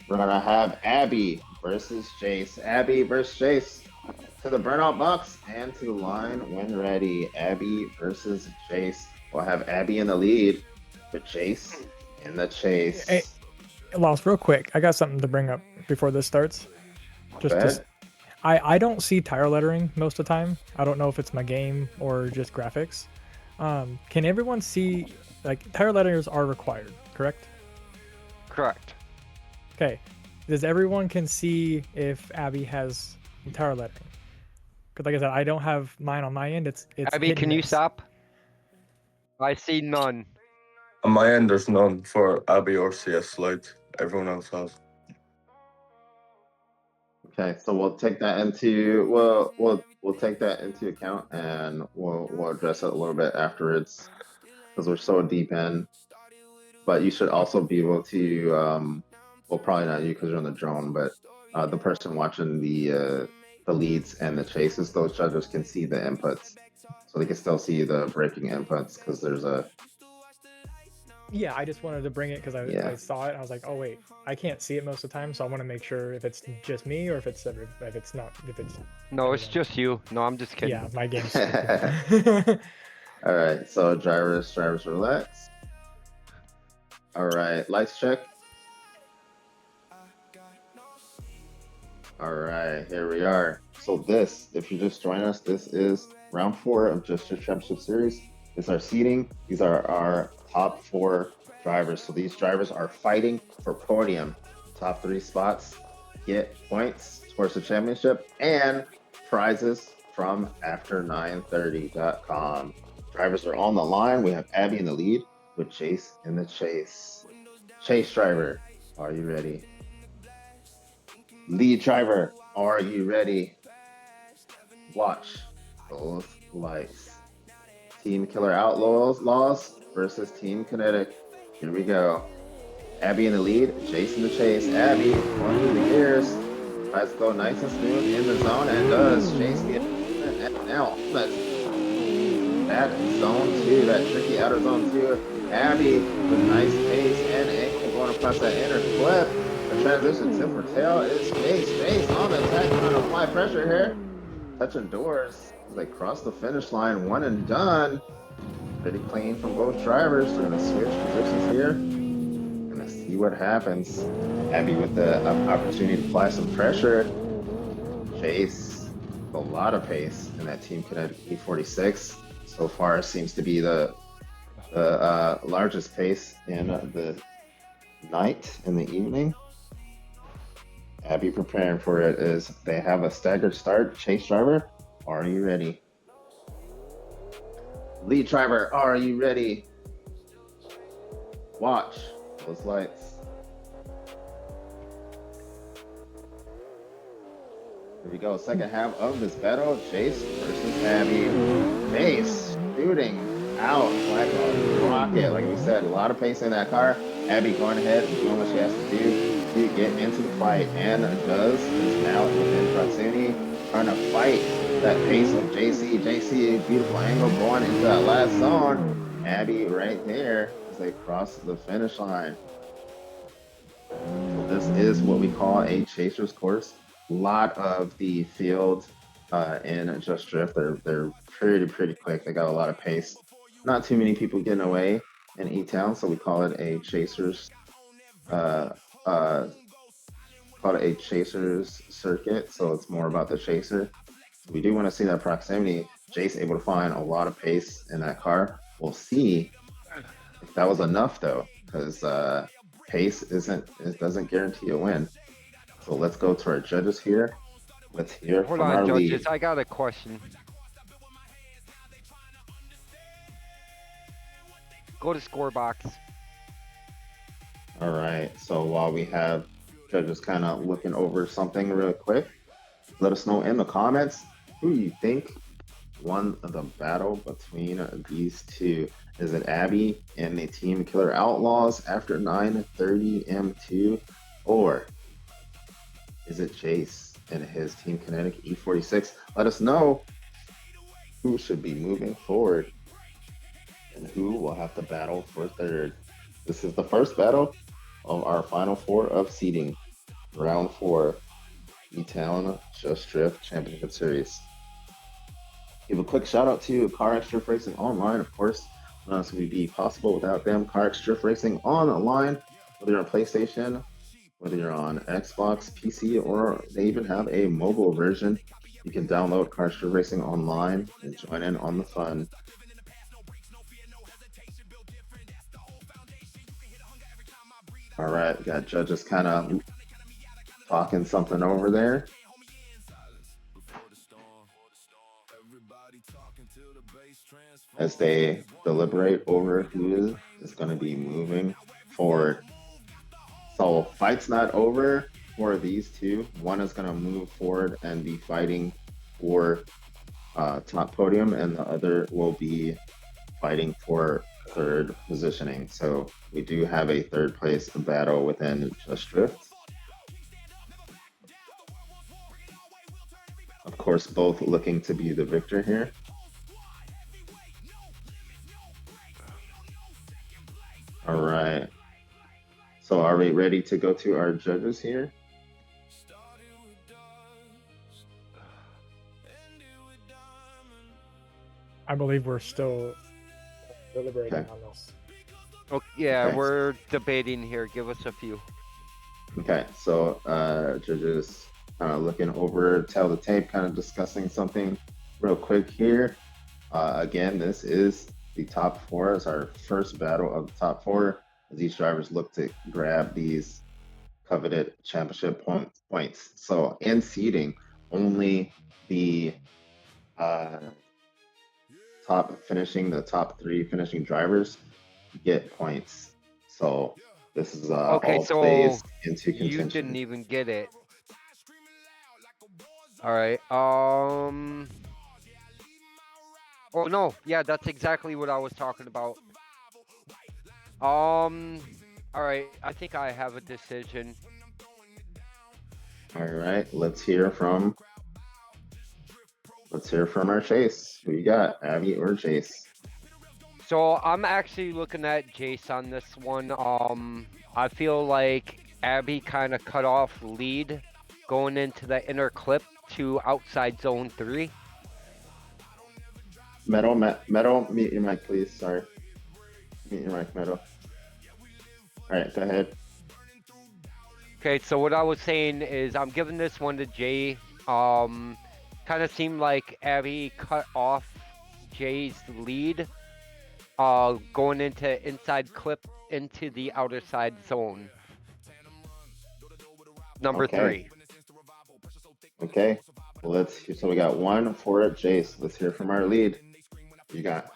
we're going to have Abby versus Jace. Abby versus Jace. To the burnout box and to the line when ready. Abby versus Jace. We'll have Abby in the lead, but Jace in the chase. Hey, Lost, real quick, I got something to bring up before this starts. I don't see tire lettering most of the time. I don't know if it's my game or just graphics. Can everyone see, like, tire letters are required, correct? Correct. Okay. Does everyone can see if Abby has tire lettering? Because like I said, I don't have mine on my end. It's Abby, hit can and you miss. stop? I see none. On my end, there's none for Abby or CS Slides. Everyone else has. Okay, so we'll take that into we'll take that into account, and we'll address it a little bit afterwards because we're so deep in. But you should also be able to well, probably not you because you're on the drone, but the person watching the leads and the chases, those judges can see the inputs, so they can still see the braking inputs because there's a Yeah, I just wanted to bring it because Yeah. I saw it. And I was like, oh wait, I can't see it most of the time, so I want to make sure if it's just me or if it's not if it's No, it's everyone. just you. No, I'm just kidding. Yeah, my game's stupid. All right, so drivers relax. All right, lights check. All right, here we are. So this, if you just join us, this is round 4 of Just Your Championship Series. This is our seeding. These are our top 4 drivers. So these drivers are fighting for podium. Top 3 spots get points towards the championship and prizes from after930.com. Drivers are on the line. We have Abby in the lead with Chase in the chase. Chase driver, are you ready? Lead driver, are you ready? Watch those lights. Team Killer Outlaws versus Team Kinetic. Here we go. Abby in the lead, Jason the chase. Abby going through the gears. Tries to go nice and smooth in the zone and does. Chase the and now let's that zone 2, that tricky outer zone 2. Abby with nice pace and angle going across that inner clip. The transition tip for tail is Chase on the attack, trying to apply pressure here. Touching doors as they cross the finish line, one and done. Pretty clean from both drivers. We're gonna switch positions here. Gonna see what happens. Abby with the opportunity to apply some pressure. Chase, a lot of pace in that Team Kinetic E46. So far seems to be the largest pace in the night, in the evening. Abby preparing for it as they have a staggered start. Chase driver, are you ready? Lead driver, are you ready? Watch those lights. Here we go. Second half of this battle. Chase versus Abby. Chase shooting out like a rocket. Like we said, a lot of pace in that car. Abby going ahead and doing what she has to do to get into the fight, and does. Is now within proximity, trying to fight that pace of JC. JC, beautiful angle going into that last zone. Abby right there as they cross the finish line. So this is what we call a chaser's course. A lot of the field in Just Drift, they're pretty quick. They got a lot of pace. Not too many people getting away in Etown, so we call it a chaser's uh, circuit. So it's more about the chaser. We do want to see that proximity. Jace able to find a lot of pace in that car. We'll see if that was enough though, because pace doesn't guarantee a win. So let's go to our judges here. Let's hear Hold from on, our judges. lead. I got a question. Go to score box. All right. So while we have judges kind of looking over something real quick, let us know in the comments who you think won the battle between these two. Is it Abby and the Team Killer Outlaws after 9:30 M2, or is it Chase and his Team Kinetic E46? Let us know who should be moving forward and who will have to battle for third. This is the first battle of our final 4 of seeding, round 4, Etown Just Drift Championship Series. Give a quick shout out to Car Extra Racing Online, of course. None of this would be possible without them. Car Extra Racing Online, whether you're on PlayStation, whether you're on Xbox, PC, or they even have a mobile version. You can download Car Extra Racing Online and join in on the fun. All right, got judges kind of talking something over there as they deliberate over who is going to be moving forward. So fight's not over for these two. One is going to move forward and be fighting for top podium, and the other will be fighting for third positioning. So we do have a third place battle within Just Drift. Of course, both looking to be the victor here. All So are we ready to go to our judges here? I believe we're still deliberating Okay. on this. Oh, yeah, Okay. we're debating here. Give us a few. Okay, so judges kind of looking over tail the tape, kind of discussing something real quick here. Again, this is the top four. It's our first battle of the top four as these drivers look to grab these coveted championship points. So in seeding, only the uh, the top three finishing drivers get points. So this is Okay, all so plays into you didn't contention. even get it. All right. Oh no, yeah, that's exactly what I was talking about. All right. I think I have a decision. All right, let's hear from our Chase. Who you got, Abby or Chase? So I'm actually looking at Jace on this one. I feel like Abby kind of cut off lead going into the inner clip to outside zone 3. Metal, mute your mic, please. Sorry, mute your mic, Metal. All right, go ahead. Okay, so what I was saying is I'm giving this one to Jay. Kind of seemed like Abby cut off Jay's lead, going into inside clip into the outer side zone. Number Okay. 3. Okay, well, so we got one for Jace. Let's hear from our lead. You got.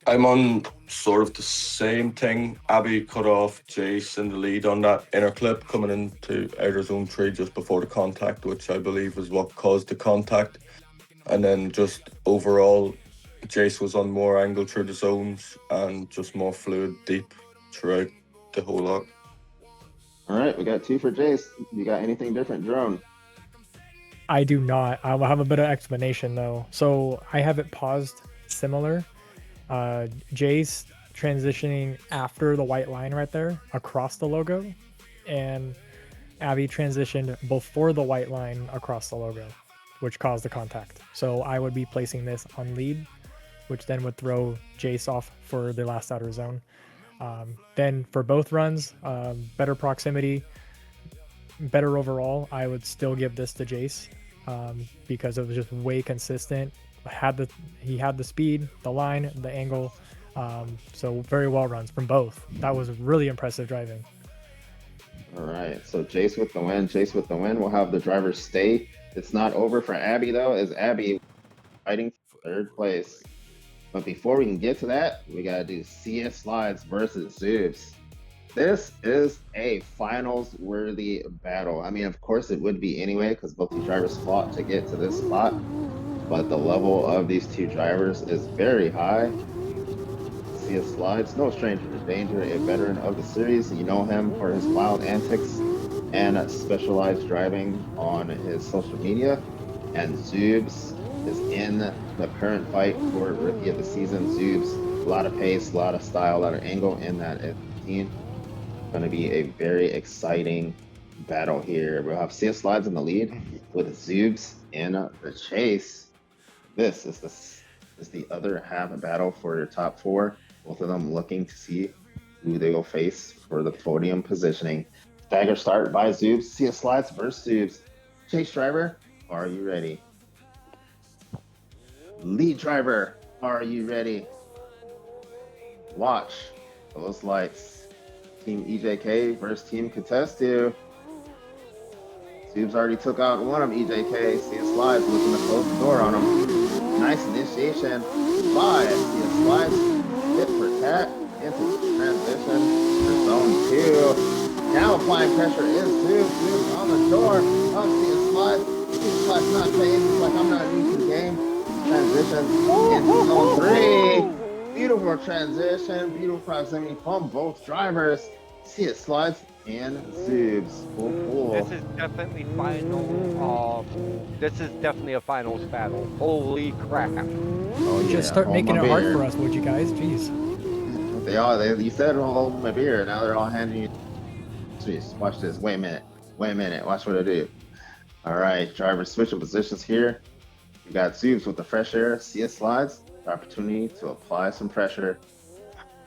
I'm on sort of the same thing. Abby cut off Jace in the lead on that inner clip coming into outer zone 3 just before the contact, which I believe is what caused the contact. And then just overall, Jace was on more angle through the zones and just more fluid deep throughout the whole lot. All right, we got 2 for Jace. You got anything different, Drone? I do not. I'll have a bit of explanation though. So I have it paused similar. Jace transitioning after the white line right there across the logo, and Abby transitioned before the white line across the logo, which caused the contact. So I would be placing this on lead, which then would throw Jace off for the last outer zone. Then for both runs, better proximity, better overall, I would still give this to Jace because it was just way consistent. He had the speed, the line, the angle, so very well runs from both. That was really impressive driving. All right, so Jace with the win. Jace with the win. We'll have the drivers stay. It's not over for Abby though, as Abby fighting for 3rd place. But before we can get to that, we gotta do CS Slides versus Zoobs. This is a finals-worthy battle. I mean, of course it would be anyway, because both these drivers fought to get to this spot. But the level of these 2 drivers is very high. CS Slides, no stranger to danger, a veteran of the series. You know him for his wild antics and specialized driving on his social media. And Zoobs is in the current fight for Rookie of the Season. Zoobs, a lot of pace, a lot of style, a lot of angle in that team. Going to be a very exciting battle here. We'll have CS Slides in the lead with Zoobs in the chase. This is the other half battle for your top 4. Both of them looking to see who they will face for the podium positioning. Stagger start by Zoobs. CS Slides versus Zoobs. Chase driver, are you ready? Lead driver, are you ready? Watch those lights. Team EJK versus Team Contestu. Zoobs already took out one of EJK. CS Slides looking to close the door on him. Nice initiation by CS Slides. Hit for tat into transition for zone 2. Now applying pressure is Zoobs on the door of CS Slides. CS Slides not phased. It's like I'm not new to the game. Transition into zone 3. Beautiful transition, beautiful proximity from both drivers. CS Slides and Zoobs. Cool. This is definitely final. This is definitely a finals battle. Holy crap! Oh, yeah. Just start Hold making my it hard beer. for us, would you guys? Jeez. You said hold my beer. Now they're all handing you. Jeez, watch this. Wait a minute. Wait a minute. Watch what I do. All right, drivers switching positions here. We got Zoops with the fresh air. CS slides. The opportunity to apply some pressure.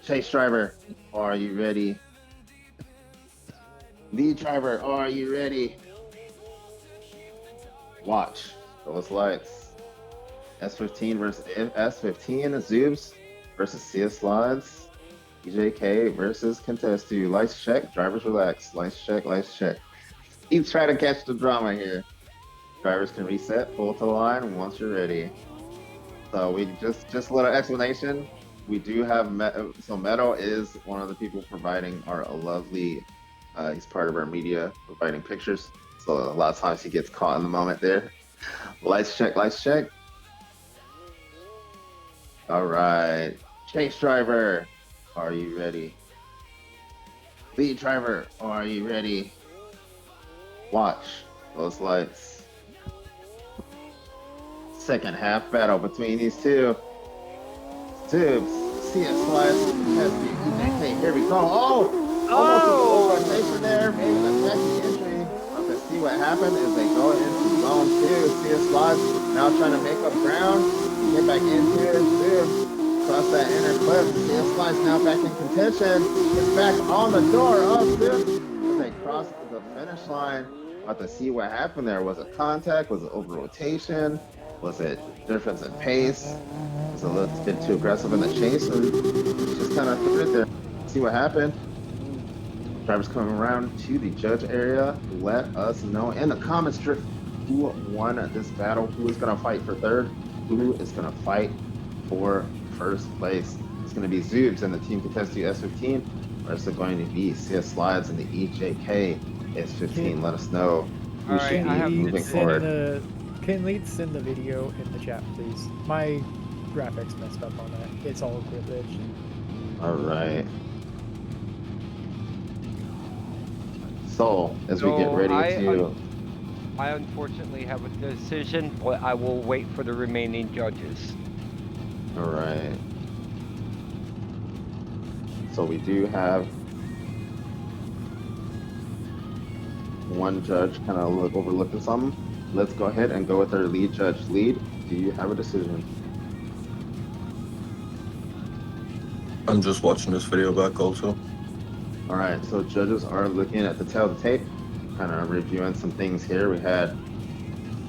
Chase driver, are you ready? Lead driver, are you ready? Watch those lights. S15 versus S15. Zoobs versus CS slides. EJK versus Contestu. Lights check. Drivers relax. Lights check. Lights check. Keep trying to catch the drama here. Drivers can reset. Pull to the line once you're ready. So we just a little explanation. We do have so Meadow is one of the people providing our lovely. He's part of our media, providing pictures. So a lot of times he gets caught in the moment there. Lights check. Lights check. All right, chase driver, are you ready? Lead driver, are you ready? Watch those lights. Second half battle between these two. Tubes, CS slides, EJK, here we go. Almost a full rotation there, making a sexy entry. Let's see what happened as they go into zone 2. CS slides now trying to make up ground. Get back into it, Tubes. Cross that inner clip. CS slides now back in contention. It's back on the door of Tubes. As they cross the finish line. About to see what happened there. Was it contact? Was it over rotation? Was it difference in pace? Was it a little bit too aggressive in the chase? And just kind of threw it there. See what happened. Drivers coming around to the judge area. Let us know in the comments who won this battle, who is going to fight for third, who is going to fight for first place. It's going to be Zoobs and the Team Contestu S15, or is it going to be CS Slides and the EJK S15? Let us know who should be moving forward. Can Lead send the video in the chat, please? My graphics messed up on that. It's all glitched. All right. So, as we get ready to... I unfortunately have a decision, but I will wait for the remaining judges. All right. So we do have one judge kind of overlooking something. Let's go ahead and go with our lead judge. Lead, do you have a decision? I'm just watching this video back also. All right, so judges are looking at the tail of the tape, kind of reviewing some things here. We had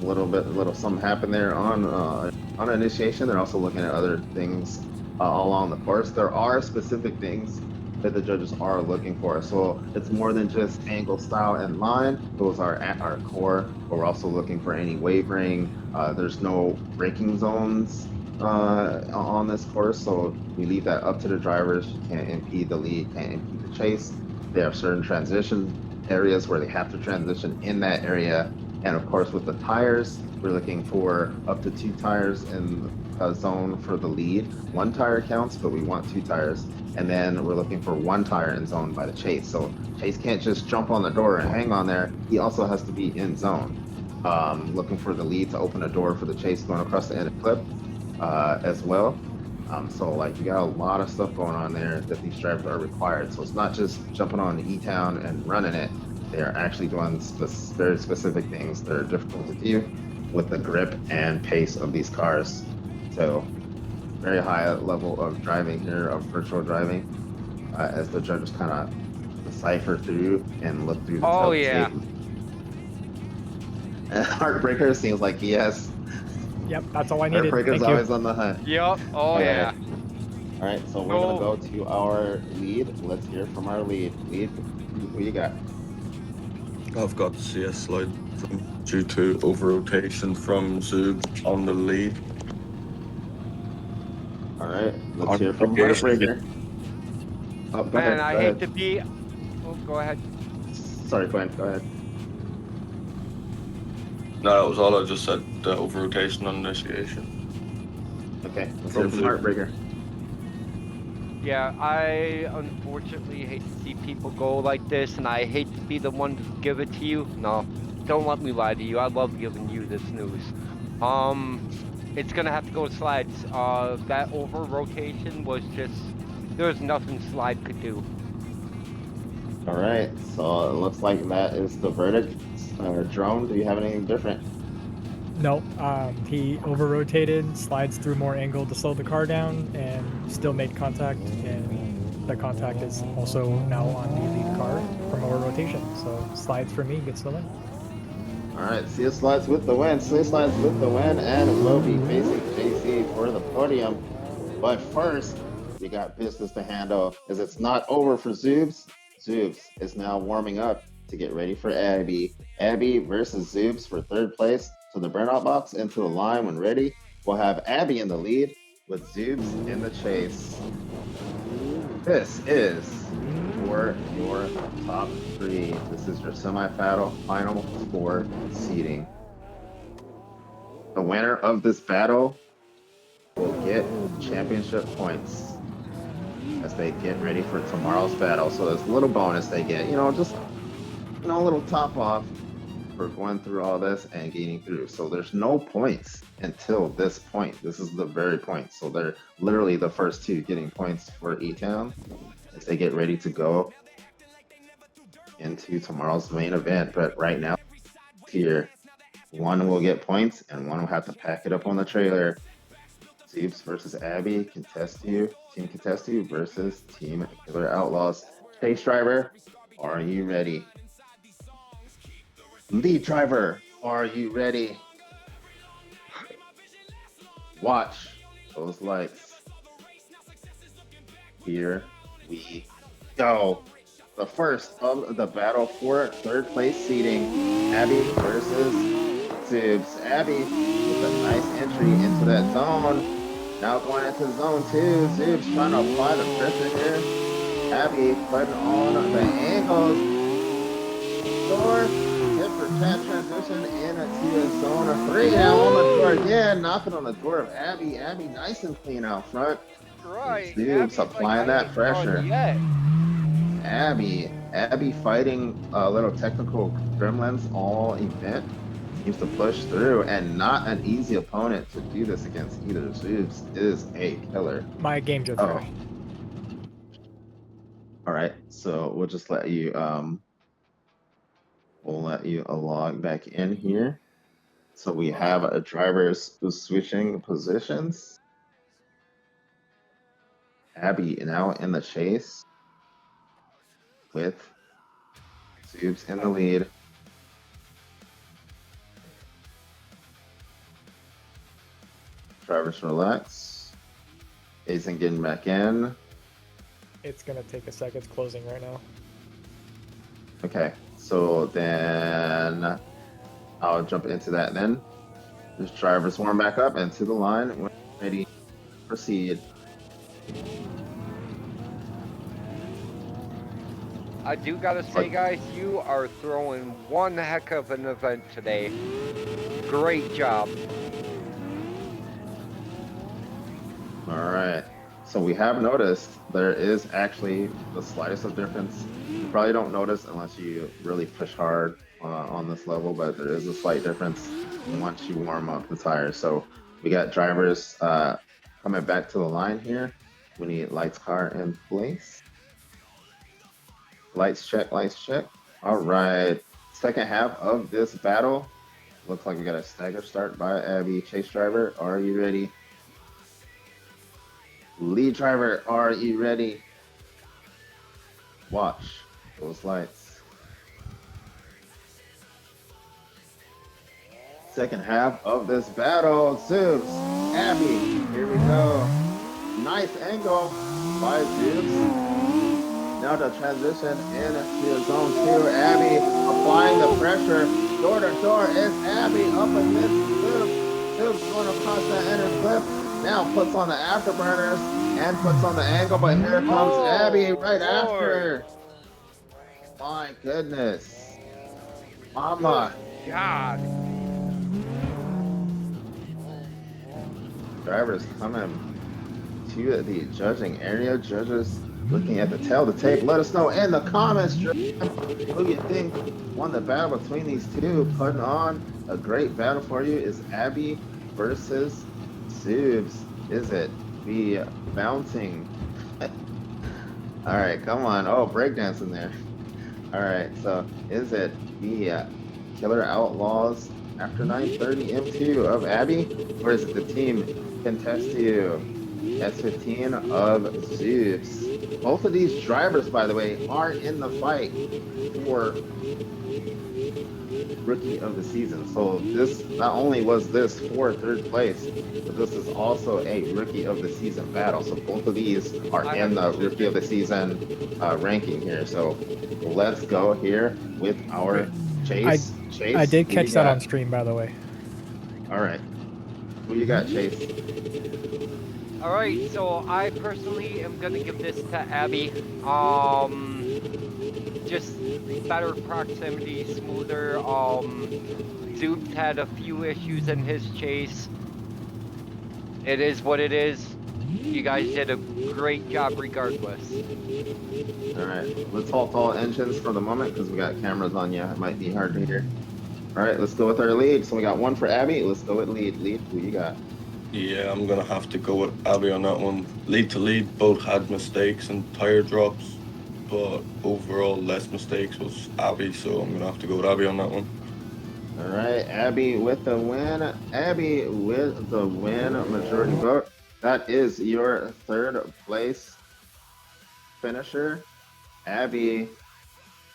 a little something happen there on initiation. They're also looking at other things along the course. There are specific things that the judges are looking for. So it's more than just angle, style, and line. Those are at our core, but we're also looking for any wavering. There's no braking zones on this course, so we leave that up to the drivers. You can't impede the lead, can't impede the chase. They have certain transition areas where they have to transition in that area. And of course, with the tires, we're looking for up to 2 tires in a zone for the lead. 1 tire counts, but we want 2 tires. And then we're looking for 1 tire in zone by the chase. So Chase can't just jump on the door and hang on there. He also has to be in zone. Looking for the lead to open a door for the chase going across the end of the clip as well. So like you got a lot of stuff going on there that these drivers are required. So it's not just jumping on the Etown and running it. They're actually doing very specific things that are difficult to do with the grip and pace of these cars. So very high level of driving here, of virtual driving, as the judges kind of decipher through and look through the tape. And Heartbreaker seems like he has. Yep, that's all I needed. Heartbreaker's always on the hunt. Yep. Oh yeah. All right, so we're gonna go to our lead. Let's hear from our lead. Lead, who you got? I've got the CS slide due to over rotation from Zoog on the lead. All right, let's hear from Heartbreaker. Oh, go ahead. I hate to be. Oh, go ahead. Sorry, go ahead. No, that was all I just said. The over rotation on initiation. Okay, let's hear from Heartbreaker. Yeah, I unfortunately hate to see people go like this, and I hate to be the one to give it to you. No, don't let me lie to you. I love giving you this news. It's gonna have to go slides. That over rotation was just There's nothing Slide could do. All right, so it looks like that is the verdict. Drone, do you have anything different? No, he over rotated, slides through more angle to slow the car down, and still made contact. And the contact is also now on the lead car from over rotation. So slides for me gets the win. All right, Sia Slides with the win. Sia Slides with the win, and will be facing JC for the podium. But first, we got business to handle, as it's not over for Zoobs. Zoobs is now warming up to get ready for Abby. Abby versus Zoobs for third place to the burnout box and to the line when ready. We'll have Abby in the lead with Zoobs in the chase. This is for your top three. This is your semi-final final four seeding. The winner of this battle will get championship points as they get ready for tomorrow's battle. So there's a little bonus they get, just a little top off for going through all this and gaining through. So there's no points until this point. This is the very point. So they're literally the first two getting points for Etown as they get ready to go into tomorrow's main event. But right now, here, one will get points and one will have to pack it up on the trailer. Zoobs versus Abby, Team Contest You versus Team Killer Outlaws. Chase driver, are you ready? Lead driver, are you ready? Watch those lights. Here we go. The first of the battle for third place seeding, Abby versus Zoobs. Abby with a nice entry into that zone. Now going into zone 2, Zoobs trying to apply the pressure here. Abby putting on the angles. Door, hit for chat transition into zone 3. Now on the door again, knocking on the door of Abby. Abby nice and clean out front. Right. Zoobs applying that pressure. Abby fighting little technical gremlins all event. Seems to push through, and not an easy opponent to do this against either. Zoobs is a killer. My game just crashed. All right, so we'll just let you log back in here. So we have drivers switching positions. Abby now in the chase with Zoobs in the lead. Drivers relax. Azen getting back in. It's gonna take a sec. It's closing right now. Okay, so then I'll jump into that then. Just drivers warm back up and to the line when ready. Proceed. I do gotta say, guys, you are throwing one heck of an event today. Great job. All right. So we have noticed there is actually the slightest of difference. You probably don't notice unless you really push hard on this level, but there is a slight difference once you warm up the tires. So we got drivers coming back to the line here. We need lights car in place. Lights check, lights check. All right. Second half of this battle. Looks like we got a stagger start by Abby. Chase driver, are you ready? Lead driver, are you ready? Watch those lights. Second half of this battle. Zoobs, Abby, here we go. Nice angle by Zoobs. Now the transition into zone 2. Abby applying the pressure. Door to door is Abby up against Zoobs. Zoobs going across that inner clip. Now puts on the afterburners and puts on the angle, but here comes Abby right after. My goodness. Mama. God. Drivers coming to the judging area. Judges looking at the tail of the tape. Let us know in the comments who you think won the battle between these two. Putting on a great battle for you is Abby versus Zoobs. Is it the bouncing All right, come on. Oh, breakdancing there. All right, so is it the Killer Outlaws after 9:30 M2 of Abby, or is it the team Contest You S15 of Zeus? Both of these drivers, by the way, are in the fight for Rookie of the Season. So this not only was this for third place, but this is also a Rookie of the Season battle. So both of these are I in have the Rookie of the position. Season ranking here. So let's go here with Wait, our I Chase. I Chase, did who you catch that on got? stream, by the way. All right, who you got, Chase? All right, so I personally am gonna give this to Abby. Just better proximity, smoother. Zoobs had a few issues in his chase. It is what it is. You guys did a great job regardless. All right, let's halt all engines for the moment because we got cameras on you. It might be hard to hear. All right, let's go with our lead. So we got one for Abby. Let's go with lead. Lead, who you got? Yeah, I'm gonna have to go with Abby on that one. Lead to lead, both had mistakes and tire drops, but overall less mistakes was Abby, so I'm gonna have to go with Abby on that one. All right, Abby with the win. Abby with the win, majority vote. That is your third place finisher. Abby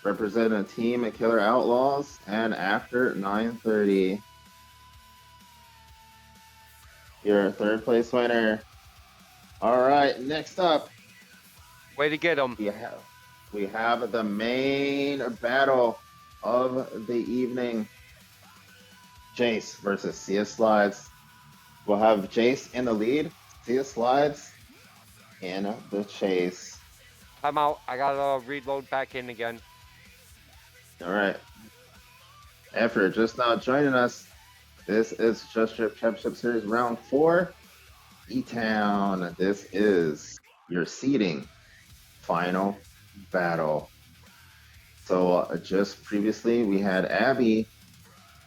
representing team at Killer Outlaws, and after 9:30, your third place winner. All right, next up, Way to get him. we have the main battle of the evening. Jace versus Sia Slides. We'll have Jace in the lead, Sia Slides in the chase. I'm out. I gotta reload back in again. All right. After just now joining us, this is Just Strip Championship Series Round 4, Etown. This is your seeding final battle. So just previously, we had Abby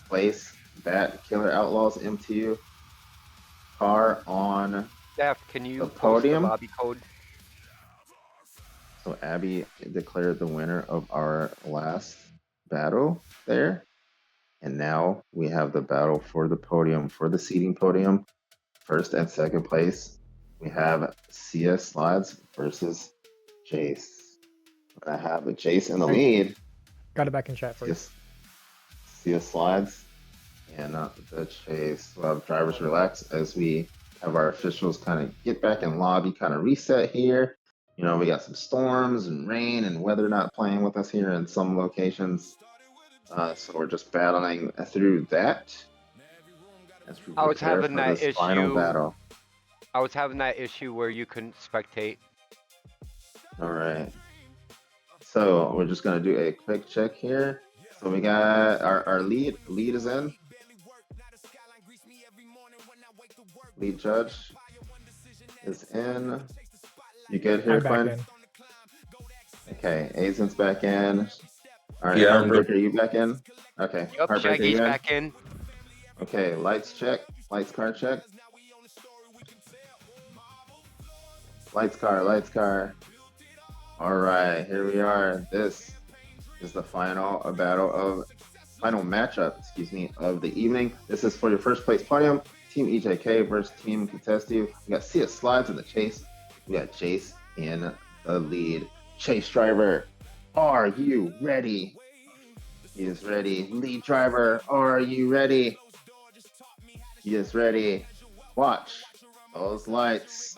place that Killer Outlaws M2 car on Steph, can the you post the podium. lobby code? So Abby declared the winner of our last battle there. And now we have the battle for the podium, for the seating podium, first and second place. We have Sia Slides versus Jace. I have Jace in the Hey, lead. got it back in chat for you. Sia Slides and the Chase. We'll have drivers relax as we have our officials kind of get back in lobby, kind of reset here. You know, we got some storms and rain and weather not playing with us here in some locations. So we're just battling through that as we I was prepare having for that this final issue. battle. I was having that issue where you couldn't spectate. All right. So we're just gonna do a quick check here. So we got our lead. Lead is in. Lead judge is in. You good here, I'm back Quinn? in. Okay, Aizen's back in. All right, Yeah, I'm good. Heartbreaker, you back in? Okay, Yup, Heartbreaker, Shaggy's you in? back in. Okay, lights check. Lights car check. Lights car, lights car. All right, here we are. This is the final final matchup, excuse me, of the evening. This is for your first place podium. Team EJK versus Team Contestive. We got Sia Slides in the chase. We got Jace in the lead. Chase driver, are you ready? He is ready. Lead driver, are you ready? He is ready. Watch those lights.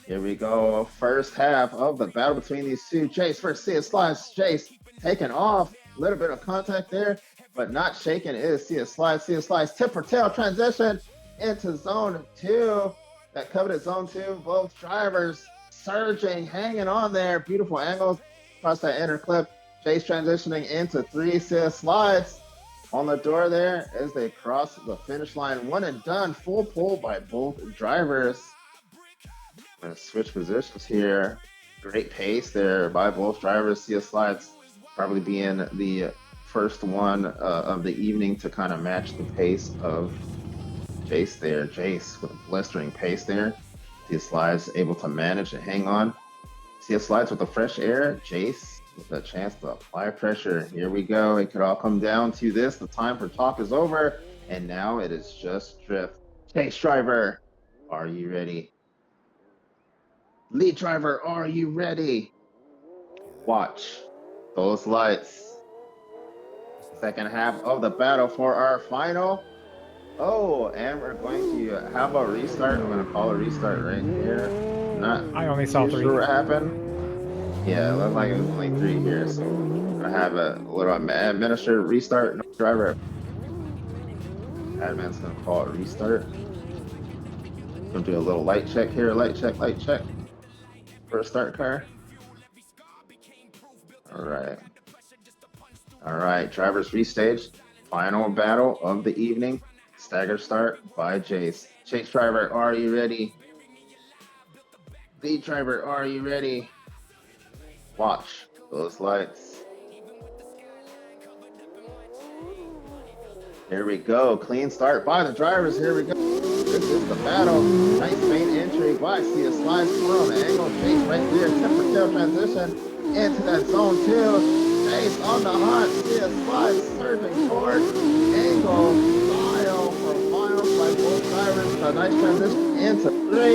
Here we go. First half of the battle between these two. Jace versus Sia Slides. Jace taking off. A little bit of contact there, but not shaking is Sia Slides. Sia Slides tip for tail transition into zone 2. That coveted zone 2. Both drivers surging, hanging on there. Beautiful angles across that inner clip. Jace transitioning into 3. Sia Slides on the door there as they cross the finish line. One and done. Full pull by both drivers. Gonna switch positions here. Great pace there by both drivers. Sia Slides probably being the first one of the evening to kind of match the pace of Jace there. Jace with a blistering pace there. See Slides able to manage and hang on. See Slides with the fresh air. Jace with a chance to apply pressure. Here we go. It could all come down to this. The time for talk is over. And now it is just drift. Chase driver, are you ready? Lead driver, are you ready? Watch those lights. Second half of the battle for our final. Oh, and we're going to have a restart. I'm going to call a restart right here. Not I only saw too 3. sure what happened. Yeah, it looked like it was only 3 here. So I have a little administrative restart. No driver. Admin's going to call it restart. Going to do a little light check here. Light check, light check. For a start car. All right. All right, drivers restaged. Final battle of the evening. Stagger start by Jace. Chase driver, are you ready? Lead driver, are you ready? Watch those lights. Here we go. Clean start by the drivers. Here we go. This is the battle. Nice main entry by Sia Slides from the angle. Chase right there. Tip for tail transition into that zone 2. Chase on the hunt. Sia Slides surging forward. Angle. Style for miles by both drivers. A nice transition into 3.